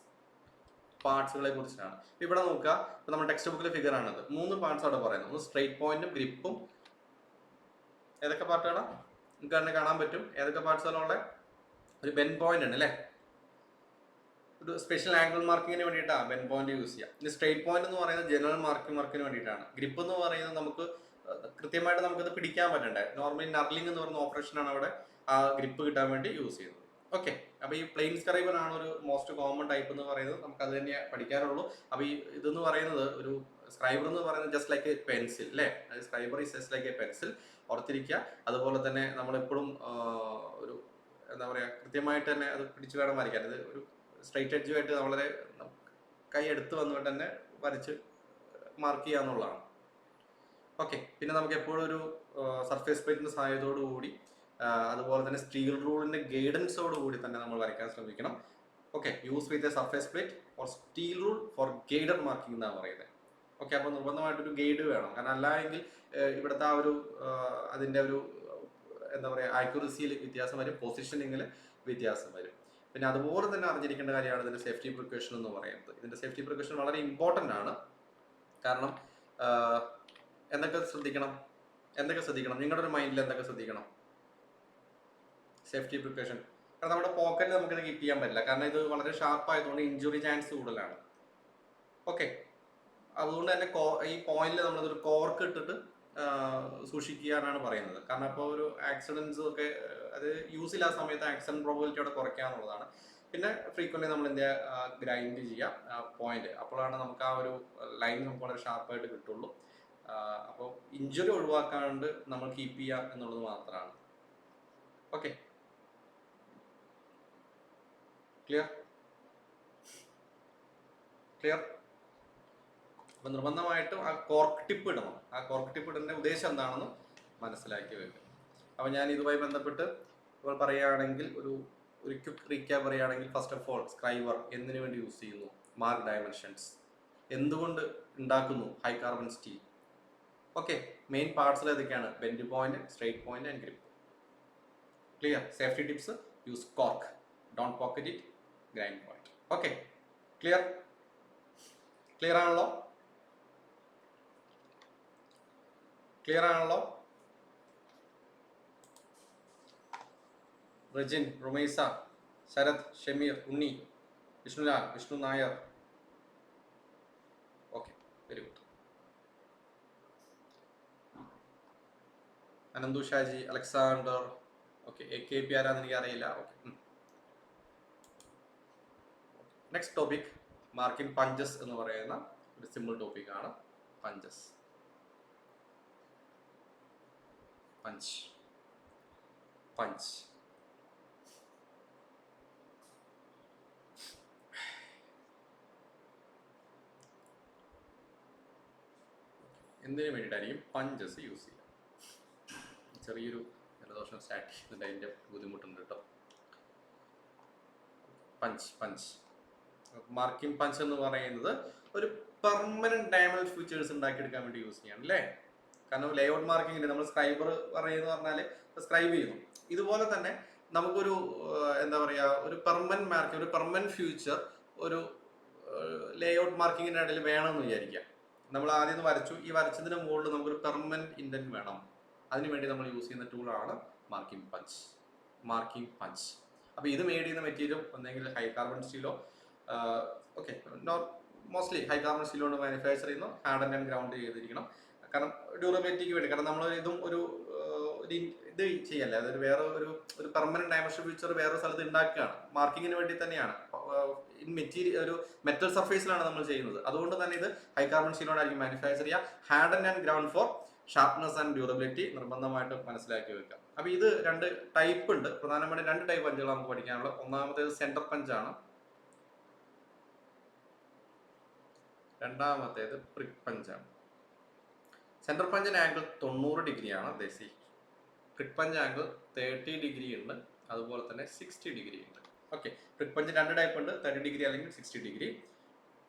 Speaker 1: പാർട്സുകളെ കുറിച്ചാണ്. ഇവിടെ നോക്കുക, ഇപ്പൊ നമ്മുടെ ടെക്സ്റ്റ് ബുക്കിലെ ഫിഗർ ആണത്. 3 പാർട്സ് അവിടെ പറയുന്നത്. ഒന്ന് സ്ട്രെയിറ്റ് പോയിന്റും ഗ്രിപ്പും. ഏതൊക്കെ പാർട്ടുകളാണ് നിങ്ങൾക്ക് തന്നെ കാണാൻ പറ്റും. ഏതൊക്കെ പാർട്സുകളുള്ള ഒരു ബെൻ പോയിന്റ് ഉണ്ട് അല്ലേ? ഒരു സ്പെഷ്യൽ ആംഗിൾ മാർക്കിങ്ങിന് വേണ്ടിയിട്ടാണ് ബെൻ പോയിന്റ് യൂസ് ചെയ്യുക. ഇനി സ്ട്രെയിറ്റ് പോയിന്റ് എന്ന് പറയുന്നത് ജനറൽ മാർക്കിന് വേണ്ടിയിട്ടാണ്. ഗ്രിപ്പ് എന്ന് പറയുന്നത് നമുക്ക് കൃത്യമായിട്ട് നമുക്കത് പിടിക്കാൻ പറ്റണ്ടേ. നോർമലി നർലിംഗ് എന്ന് പറയുന്ന ഓപ്പറേഷനാണ് അവിടെ ആ ഗ്രിപ്പ് കിട്ടാൻ വേണ്ടി യൂസ് ചെയ്യുന്നത്. ഓക്കെ, അപ്പൊ ഈ പ്ലെയിൻ സ്ക്രൈബർ ആണ് ഒരു മോസ്റ്റ് കോമൺ ടൈപ്പ് എന്ന് പറയുന്നത്. നമുക്ക് അത് തന്നെ പഠിക്കാനുള്ളൂ. അപ്പൊ ഈ ഇതെന്ന് പറയുന്നത് ഒരു സ്ക്രൈബർ എന്ന് പറയുന്നത് ജസ്റ്റ് ലൈക്ക് എ പെൻസിൽ അല്ലേ? Scriber is just like A pencil, ഓർത്തിരിക്കുക. അതുപോലെ തന്നെ നമ്മളെപ്പോഴും ഒരു എന്താ പറയുക, കൃത്യമായിട്ട് തന്നെ അത് പിടിച്ചു വേണം വരയ്ക്കാൻ. ഇത് ഒരു സ്ട്രൈറ്റ് എഡ്ജുമായിട്ട് വളരെ കൈ എടുത്ത് വന്നുകൊണ്ട് തന്നെ വരച്ച് മാർക്ക് ചെയ്യാന്നുള്ളതാണ്. ഓക്കെ, പിന്നെ നമുക്ക് എപ്പോഴും ഒരു സർഫേസ് പ്ലേറ്റിന്റെ സഹായത്തോടു കൂടി അതുപോലെ തന്നെ സ്റ്റീൽ റൂളിന്റെ ഗൈഡൻസോട് കൂടി തന്നെ നമ്മൾ വരയ്ക്കാൻ ശ്രമിക്കണം. Okay, use with a surface plate or steel rule for guided marking എന്നാണ് പറയുന്നത്. ഓക്കെ, അപ്പോൾ നിർബന്ധമായിട്ടൊരു ഗൈഡ് വേണം. കാരണം അല്ലായെങ്കിൽ ഇവിടുത്തെ ആ ഒരു അതിൻ്റെ ഒരു എന്താ പറയുക, ആക്യുറസിയിൽ വ്യത്യാസം വരും, പൊസിഷനിങ്ങിൽ വ്യത്യാസം വരും. പിന്നെ അതുപോലെ തന്നെ അറിഞ്ഞിരിക്കേണ്ട കാര്യമാണ് ഇതിന്റെ സേഫ്റ്റി പ്രിക്കോഷൻ എന്ന് പറയുന്നത്. ഇതിന്റെ സേഫ്റ്റി പ്രിക്കോഷൻ വളരെ ഇമ്പോർട്ടൻ്റ് ആണ്. കാരണം എന്തൊക്കെ ശ്രദ്ധിക്കണം? നിങ്ങളുടെ ഒരു മൈൻഡിൽ എന്തൊക്കെ ശ്രദ്ധിക്കണം? Safety precaution. കാരണം നമ്മുടെ പോക്കറ്റിൽ നമുക്കിത് കീപ്പ് ചെയ്യാൻ പറ്റില്ല. കാരണം ഇത് വളരെ ഷാർപ്പ് ആയതുകൊണ്ട് ഇഞ്ചുറി ചാൻസ് കൂടുതലാണ്. ഓക്കെ, അതുകൊണ്ട് തന്നെ ഈ പോയിന്റിൽ നമ്മളതൊരു കോർക്ക് ഇട്ടിട്ട് സൂക്ഷിക്കാനാണ് പറയുന്നത്. കാരണം ഇപ്പോൾ ഒരു ആക്സിഡൻസ് ഒക്കെ അത് യൂസ് ഇല്ലാത്ത സമയത്ത് ആക്സിഡന്റ് പ്രോബിലിറ്റി അവിടെ കുറയ്ക്കാന്നുള്ളതാണ്. പിന്നെ ഫ്രീക്വൻ്റ് നമ്മൾ എന്ത് ചെയ്യുക, ഗ്രൈൻഡ് ചെയ്യുക പോയിന്റ്. അപ്പോഴാണ് നമുക്ക് ആ ഒരു ലൈൻ നമുക്ക് വളരെ ഷാർപ്പായിട്ട് കിട്ടുള്ളൂ. അപ്പോൾ ഇഞ്ചുറി ഒഴിവാക്കാണ്ട് നമ്മൾ കീപ്പ് ചെയ്യുക എന്നുള്ളത് മാത്രമാണ്. Okay, clear clear. അപ്പൊ നിർബന്ധമായിട്ടും ആ കോർക്ക് ടിപ്പ് ഇടണം. ആ കോർക്ക് ടിപ്പ് ഇടുന്ന ഉദ്ദേശം എന്താണെന്ന് മനസ്സിലാക്കി വെക്കുക. അപ്പൊ ഞാൻ ഇതുമായി ബന്ധപ്പെട്ട് ഇപ്പോൾ പറയുകയാണെങ്കിൽ ഒരു ക്വിക്ക് റീക്യാപ്പ് പറയുകയാണെങ്കിൽ, ഫസ്റ്റ് ഓഫ് ഓൾ സ്ക്രൈബർ എന്തിനു വേണ്ടി യൂസ് ചെയ്യുന്നു, മാർക്ക് ഡയമെൻഷൻസ്, എന്തുകൊണ്ട് ഉണ്ടാക്കുന്നു high carbon steel. Okay, main പാർട്സിൽ ഏതൊക്കെയാണ്, bend point, straight point and grip. Clear. Safety tips, use cork, don't pocket it, grind point. Okay, clear clear ആണല്ലോ clear ആണല്ലോ Rajin, Rumaisa, Sarath, Shameer, Unni, Vishnulal, Vishnu Nair. Okay, very good. Ananthu Shaji, Alexander. Okay, AKP ആരാന്ന് എനിക്ക് അറിയില്ല. Okay, next topic marking punches എന്ന് പറയുന്ന ഒരു simple ടോപ്പിക്കാണ്. Punches, punch punch എന്തിനു വേണ്ടിയിട്ടായിരിക്കും പഞ്ചസ് യൂസ് ചെയ്യുക? ചെറിയൊരു ജലദോഷം സ്റ്റാർട്ട് ചെയ്യുന്നുണ്ട്, അതിൻ്റെ ബുദ്ധിമുട്ടുണ്ട് കേട്ടോ. പഞ്ച് പഞ്ച് മാർക്കിംഗ് പഞ്ച് എന്ന് പറയുന്നത് ഒരു പെർമനന്റ് ഡയമണ്ട് ഫീച്ചേഴ്സ് ഉണ്ടാക്കിയെടുക്കാൻ വേണ്ടി യൂസ് ചെയ്യണം അല്ലേ? കാരണം ലേഔട്ട് മാർക്കിങ്ങിന് നമ്മൾ സ്ക്രൈബർ പറയുന്നത് പറഞ്ഞാൽ സ്ക്രൈബ് ചെയ്യുന്നു. ഇതുപോലെ തന്നെ നമുക്കൊരു എന്താ പറയുക, ഒരു പെർമനന്റ് മാർക്കിംഗ്, ഒരു പെർമനന്റ് ഫ്യൂച്ചർ ഒരു ലേഔട്ട് മാർക്കിങ്ങിൻ്റെ ഇടയിൽ വേണമെന്ന് വിചാരിക്കാം. നമ്മൾ ആദ്യം വരച്ചു, ഈ വരച്ചതിന് മുകളിൽ നമുക്കൊരു പെർമനന്റ് ഇൻഡന്റ് വേണം. അതിനുവേണ്ടി നമ്മൾ യൂസ് ചെയ്യുന്ന ടൂളാണ് മാർക്കിംഗ് പഞ്ച്. Marking punch. അപ്പോൾ ഇത് മെയ്ഡ് ചെയ്യുന്ന മെറ്റീരിയൽ ഒന്നെങ്കിൽ ഹൈ കാർബൺ സ്റ്റീലോ, okay, mostly high carbon steel കൊണ്ട് മാനുഫാക്ചർ ചെയ്യുന്നു, ഹാർഡൻ ആൻഡ് ഗ്രൗണ്ട് ചെയ്തിരിക്കണം. കാരണം ഡ്യൂറബിലിറ്റിക്ക് വേണ്ടി, കാരണം നമ്മൾ ഇതും ഒരു ഇത് ചെയ്യല്ലേ, അതൊരു വേറെ ഒരു പെർമനന്റ് ഡയമെൻഷൻ ഫീച്ചർ വേറെ സ്ഥലത്ത് ഉണ്ടാക്കുകയാണ്, മാർക്കിങ്ങിന് വേണ്ടി തന്നെയാണ്. ഇൻ മെറ്റീരിയൽ ഒരു മെറ്റൽ സർഫേസിലാണ് നമ്മൾ ചെയ്യുന്നത്. അതുകൊണ്ട് തന്നെ ഇത് ഹൈ കാർബൺ സ്റ്റീലോടായിരിക്കും മാനുഫാക്ചർ ചെയ്യുക. Harden and ground four sharpness and durability നിർബന്ധമായിട്ട് മനസ്സിലാക്കി വെക്കാം. അപ്പൊ ഇത് രണ്ട് ടൈപ്പ് ഉണ്ട്, പ്രധാനമായിട്ടും രണ്ട് ടൈപ്പ് പഞ്ചുകൾ നമുക്ക് പഠിക്കാനുള്ളത്. ഒന്നാമത്തേത് സെന്റർ പഞ്ചാണ്, രണ്ടാമത്തേത് പ്രിക് പഞ്ചാണ്. സെന്റർ പഞ്ചിന് ആംഗിൾ 90 ഡിഗ്രിയാണ് ദേശി. പ്രിക് പഞ്ച് ആംഗിൾ 30 ഡിഗ്രി ഉണ്ട്, അതുപോലെ തന്നെ 60 ഡിഗ്രി ഉണ്ട്. ഓക്കെ, പ്രിക് പഞ്ച് രണ്ട് ടൈപ്പ് ഉണ്ട്, 30 ഡിഗ്രി അല്ലെങ്കിൽ 60 ഡിഗ്രി,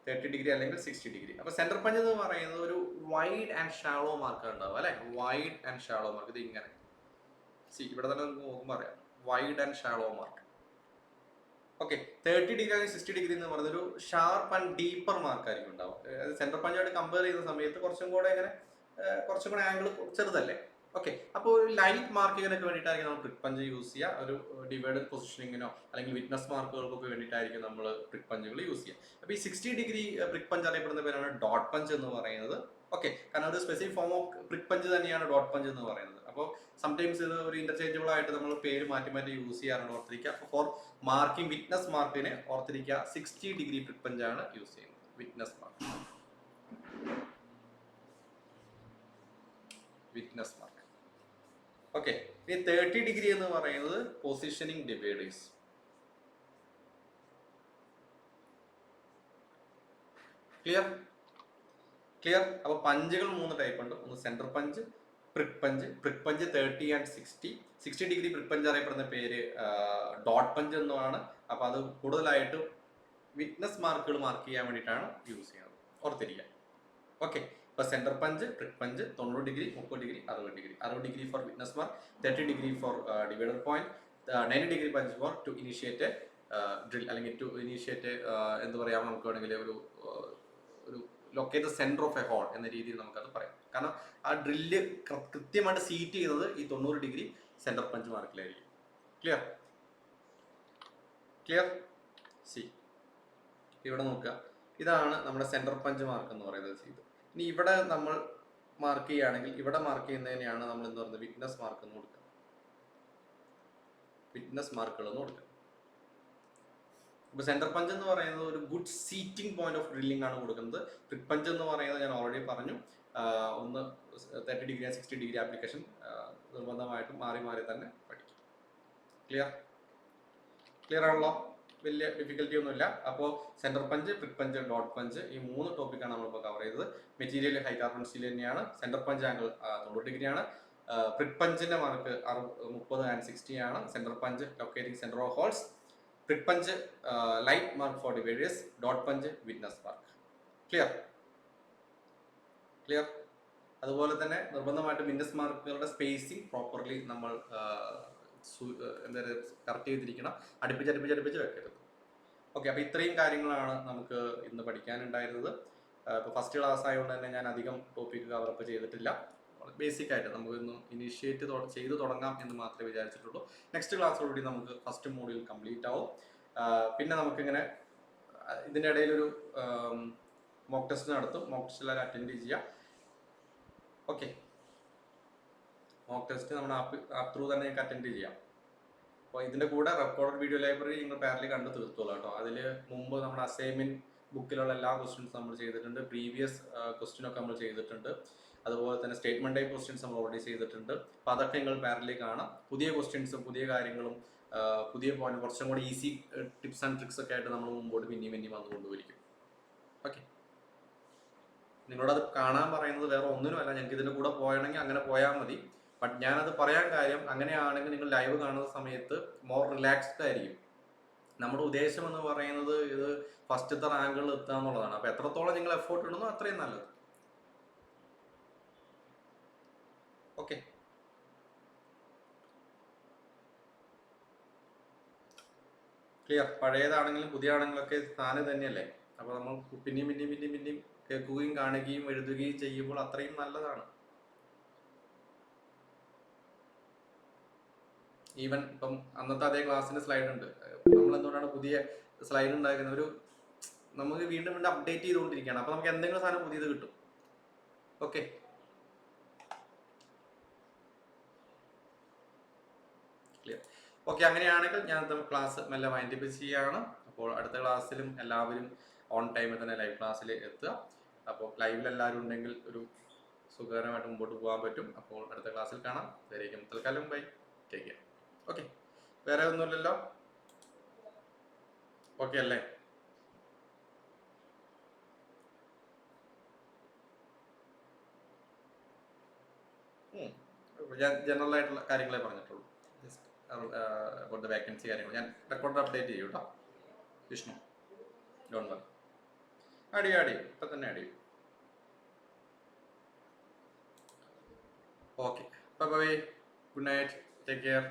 Speaker 1: 30 ഡിഗ്രി അല്ലെങ്കിൽ 60 ഡിഗ്രി. അപ്പൊ സെന്റർ പഞ്ച് എന്ന് പറയുന്നത് ഒരു വൈഡ് ആൻഡ് ഷാളോ മാർക്ക് ഉണ്ടാവും അല്ലെ, വൈഡ് ആൻഡ് ഷാളോ മാർക്ക്. ഇത് ഇങ്ങനെ ഇവിടെ തന്നെ നോക്കുമ്പോൾ അറിയാം, wide and ഷാളോ mark. Okay, 30 degree അല്ലെങ്കിൽ 60 ഡിഗ്രി എന്ന് പറയുന്നത് ഒരു ഷാർപ്പ് ആൻഡ് ഡീപ്പർ മാർക്ക് ആയിരിക്കും ഉണ്ടാവും. സെന്റർ പഞ്ചായിട്ട് കമ്പയർ ചെയ്യുന്ന സമയത്ത് കുറച്ചും കൂടെ ആംഗിൾ ചെറുതല്ലേ. ഓക്കെ, അപ്പോൾ ഒരു ലൈറ്റ് മാർക്കിങ്ങിനൊക്കെ വേണ്ടിയിട്ടായിരിക്കും നമ്മൾ പ്രിക് പഞ്ച് യൂസ് ചെയ്യുക. ഒരു ഡിവൈഡഡ് പൊസിഷനിങ്ങിനോ അല്ലെങ്കിൽ വിറ്റ്നസ് മാർക്കുകൾക്കൊക്കെ വേണ്ടിയിട്ടായിരിക്കും നമ്മൾ പ്രിക് പഞ്ചുകൾ യൂസ് ചെയ്യുക. അപ്പോൾ ഈ 60 ഡിഗ്രി പ്രിക് പഞ്ച് അറിയപ്പെടുന്ന പേരാണ് ഡോട്ട് പഞ്ച് എന്ന് പറയുന്നത്. ഓക്കെ, കാരണം ഒരു specific form of prick punch തന്നെയാണ് ഡോട്ട് പഞ്ച് എന്ന് പറയുന്നത്. അപ്പോൾ സംടൈംസ് ഇത് ഒരു ഇന്റർചേഞ്ചബിൾ ആയിട്ട് നമ്മൾ പേര് മാറ്റി മാറ്റി യൂസ് ചെയ്യാറുണ്ട്, ഓർത്തിരിക്കുക. ഫോർ മാർക്കിംഗ് വിറ്റ്നസ് മാർക്കിനെ ഓർത്തിരിക്കുക, 60 ഡിഗ്രി പ്രിക് പഞ്ചാണ് യൂസ് ചെയ്യുന്നത്, witness mark. Witness mark. Okay, ഇനി 30 ഡിഗ്രി എന്ന് പറയുന്നത് പൊസിഷനിങ് ഡിവൈഡേഴ്സ്. Clear clear. അപ്പൊ പഞ്ചുകൾ 3 ടൈപ്പ് ഉണ്ട്. ഒന്ന് centre punch, prick punch. Prick punch 30 and 60 degree prick punch അറിയപ്പെടുന്ന പേര് ഡോട്ട് പഞ്ച് എന്നാണ്. അപ്പൊ അത് കൂടുതലായിട്ടും വിറ്റ്നസ് മാർക്കുകൾ മാർക്ക് ചെയ്യാൻ വേണ്ടിയിട്ടാണ് യൂസ് ചെയ്യുന്നത്, ഓർത്തിരിക്കുക. ഓക്കെ, ഇപ്പൊ centre punch, prick punch 90 degree, 30 degree, 60 degree. 60 degree for witness mark, 30 degree for divider point, 90 degree punch for to initiate drill, അല്ലെങ്കിൽ ടു ഇനിഷ്യേറ്റ് എന്ത് പറയാം, നമുക്ക് വേണമെങ്കിൽ ഒരു locate centre of a hole എന്ന രീതിയിൽ നമുക്കത് പറയാം. കാരണം ആ ഡ്രില്ല് കൃത്യമായിട്ട് സീറ്റ് ചെയ്യുന്നത് ഈ 90 ഡിഗ്രി സെന്റർ പഞ്ച് മാർക്കിലായിരിക്കും. Clear clear. സി ഇവിടെ നോക്കുക, ഇതാണ് നമ്മുടെ സെന്റർ പഞ്ച് മാർക്ക് എന്ന് പറയുന്നത്. ഇത് ഇനി ഇവിടെ നമ്മൾ മാർക്ക് ചെയ്യുകയാണെങ്കിൽ, ഇവിടെ മാർക്ക് ചെയ്യുന്നതിനെയാണ് നമ്മൾ എന്ത് പറയുന്നത്, വിറ്റ്നസ് മാർക്ക് എന്ന് കൊടുക്കുക. വിറ്റ്നസ് മാർക്കുകൾ എന്ന് കൊടുക്കുക. ഇപ്പോൾ സെൻറ്റർ പഞ്ച് എന്ന് പറയുന്നത് ഒരു good seating point of drilling ആണ് കൊടുക്കുന്നത്. പ്രിക് പഞ്ച് എന്ന് പറയുന്നത് ഞാൻ ഓൾറെഡി പറഞ്ഞു, ഒന്ന് 30 ഡിഗ്രി 60 ഡിഗ്രി ആപ്ലിക്കേഷൻ നിർബന്ധമായിട്ടും മാറി മാറി തന്നെ പഠിക്കും. ക്ലിയർ ആണല്ലോ? വലിയ ഡിഫിക്കൽറ്റി ഒന്നുമില്ല. അപ്പോൾ centre punch, prick punch, dot punch, ഈ 3 ടോപ്പിക്കാണ് നമ്മളിപ്പോൾ കവർ ചെയ്തത്. മെറ്റീരിയൽ ഹൈ കാർബൺ സ്റ്റീൽ തന്നെയാണ്. സെൻറ്റർ പഞ്ച് ആംഗിൾ 90 ഡിഗ്രിയാണ്. പ്രിക് പഞ്ചിന്റെ മാർക്ക് 30 and 60 ആണ്. Centre punch locating centre of holes. Prick punch light mark for dividers. Dot punch witness mark. Clear. അതുപോലെ തന്നെ നിർബന്ധമായിട്ട് വിറ്റ്നസ് മാർക്കുകളുടെ സ്പേസിങ് പ്രോപ്പർലി നമ്മൾ എന്താ കറക്റ്റ് ചെയ്തിരിക്കണം. അടുപ്പിച്ച് വെക്കരുത്. ഓക്കെ, അപ്പോൾ ഇത്രയും കാര്യങ്ങളാണ് നമുക്ക് ഇന്ന് പഠിക്കാനുണ്ടായിരുന്നത്. ഇപ്പോൾ ഫസ്റ്റ് ക്ലാസ് ആയതുകൊണ്ട് തന്നെ ഞാൻ അധികം ടോപ്പിക്ക് കവറപ്പ് ചെയ്തിട്ടില്ല. ബേസിക് ആയിട്ട് നമുക്കൊന്ന് ഇനിഷ്യേറ്റ് ചെയ്ത് തുടങ്ങാം എന്ന് മാത്രമേ വിചാരിച്ചിട്ടുള്ളൂ. നെക്സ്റ്റ് ക്ലാസ്സോടുകൂടി നമുക്ക് ഫസ്റ്റ് മോഡ്യൂൾ കംപ്ലീറ്റ് ആവും. പിന്നെ നമുക്കിങ്ങനെ ഇതിൻ്റെ ഇടയിലൊരു മോക്ക് ടെസ്റ്റ് നടത്തും. മോക്ക് ടെസ്റ്റ് എല്ലാവരും അറ്റൻഡ് ചെയ്യുക. ഓക്കെ, മോക്ക് ടെസ്റ്റ് നമ്മുടെ ആപ്പ് ത്രൂ തന്നെ നിങ്ങൾക്ക് അറ്റൻഡ് ചെയ്യാം. അപ്പോൾ ഇതിൻ്റെ കൂടെ റെക്കോർഡ് വീഡിയോ ലൈബ്രറി നിങ്ങൾ പാരലി കണ്ട് തീർത്തോളൂ കേട്ടോ. അതിൽ മുമ്പ് നമ്മുടെ അസൈൻമെൻറ്റ് ബുക്കിലുള്ള എല്ലാ ക്വസ്റ്റ്യൻസും നമ്മൾ ചെയ്തിട്ടുണ്ട്. പ്രീവിയസ് ക്വസ്റ്റ്യനൊക്കെ നമ്മൾ ചെയ്തിട്ടുണ്ട്. അതുപോലെ തന്നെ സ്റ്റേറ്റ്മെൻറ്റ് ടൈപ്പ് ക്വസ്റ്റ്യൻസ് നമ്മൾ ഓൾറെഡി ചെയ്തിട്ടുണ്ട്. അപ്പോൾ അതൊക്കെ നിങ്ങൾ പാരലി കാണാം. പുതിയ ക്വസ്റ്റ്യൻസും പുതിയ കാര്യങ്ങളും പുതിയ പോയിന്റ് കുറച്ചും കൂടി ഈസി ടിപ്സ് ആൻഡ് ട്രിക്സ് ഒക്കെ ആയിട്ട് നമ്മൾ മുമ്പോട്ട് പിന്നെയും വന്നുകൊണ്ടുവരിക്കും. ഓക്കെ, നിങ്ങളോടത് കാണാൻ പറയുന്നത് വേറെ ഒന്നിനുമല്ല, ഞങ്ങൾക്ക് ഇതിൻ്റെ കൂടെ പോയണമെങ്കിൽ അങ്ങനെ പോയാൽ മതി. ബട്ട് ഞാനത് പറയാൻ കാര്യം, അങ്ങനെയാണെങ്കിൽ നിങ്ങൾ ലൈവ് കാണുന്ന സമയത്ത് മോർ റിലാക്സ്ഡ് ആയിരിക്കും. നമ്മുടെ ഉദ്ദേശം എന്ന് പറയുന്നത് ഇത് ഫസ്റ്റത്തെ റാങ്കുകളിൽ എത്തുക എന്നുള്ളതാണ്. അപ്പോൾ എത്രത്തോളം നിങ്ങൾ എഫോർട്ട് ഇടുന്നോ അത്രയും നല്ലത്. Okay, clear. പഴയതാണെങ്കിലും പുതിയ ആണെങ്കിലൊക്കെ സ്ഥാനം തന്നെയല്ലേ. അപ്പോൾ നമ്മൾ പിന്നെയും കേൾക്കുകയും കാണുകയും എഴുതുകയും ചെയ്യുമ്പോൾ അത്രയും നല്ലതാണ്. ഈവൻ ഇപ്പം അന്നത്തെ അതേ ക്ലാസ്സിന് സ്ലൈഡ് ഉണ്ട്. നമ്മൾ എന്തുകൊണ്ടാണ് പുതിയ സ്ലൈഡ് ഉണ്ടാക്കുന്നത്? നമുക്ക് വീണ്ടും അപ്ഡേറ്റ് ചെയ്തുകൊണ്ടിരിക്കുകയാണ്. അപ്പോൾ നമുക്ക് എന്തെങ്കിലും സാധനം പുതിയത് കിട്ടും. Okay, clear. ഓക്കെ, അങ്ങനെയാണെങ്കിൽ ഞാൻ ക്ലാസ് മെല്ലെ വൈൻഡപ്പ് ചെയ്യുകയാണ്. അപ്പോൾ അടുത്ത ക്ലാസ്സിലും എല്ലാവരും ഓൺ ടൈമിൽ തന്നെ ലൈവ് ക്ലാസ്സിൽ എത്തുക. അപ്പോൾ ലൈവിൽ എല്ലാവരും ഉണ്ടെങ്കിൽ ഒരു സുഖകരമായിട്ട് മുമ്പോട്ട് പോകാൻ പറ്റും. അപ്പോൾ അടുത്ത ക്ലാസ്സിൽ കാണാം. വരേക്കും. തൽക്കാലം ബൈ, ടേക്ക് കെയർ. ഓക്കെ, വേറെ ഒന്നുമില്ലല്ലോ? ഓക്കെ അല്ലേ? ഞാൻ ജനറൽ ആയിട്ടുള്ള കാര്യങ്ങളെ പറഞ്ഞിട്ടുള്ളൂ. ജസ്റ്റ് അബൌട്ട് ദ വേക്കൻസി കാര്യങ്ങൾ ഞാൻ റെക്കോർഡ് അപ്ഡേറ്റ് ചെയ്യും കേട്ടോ. Vishnu, don't worry. ആടി ഇപ്പം തന്നെ ആടി. Okay, bye, good night, take care.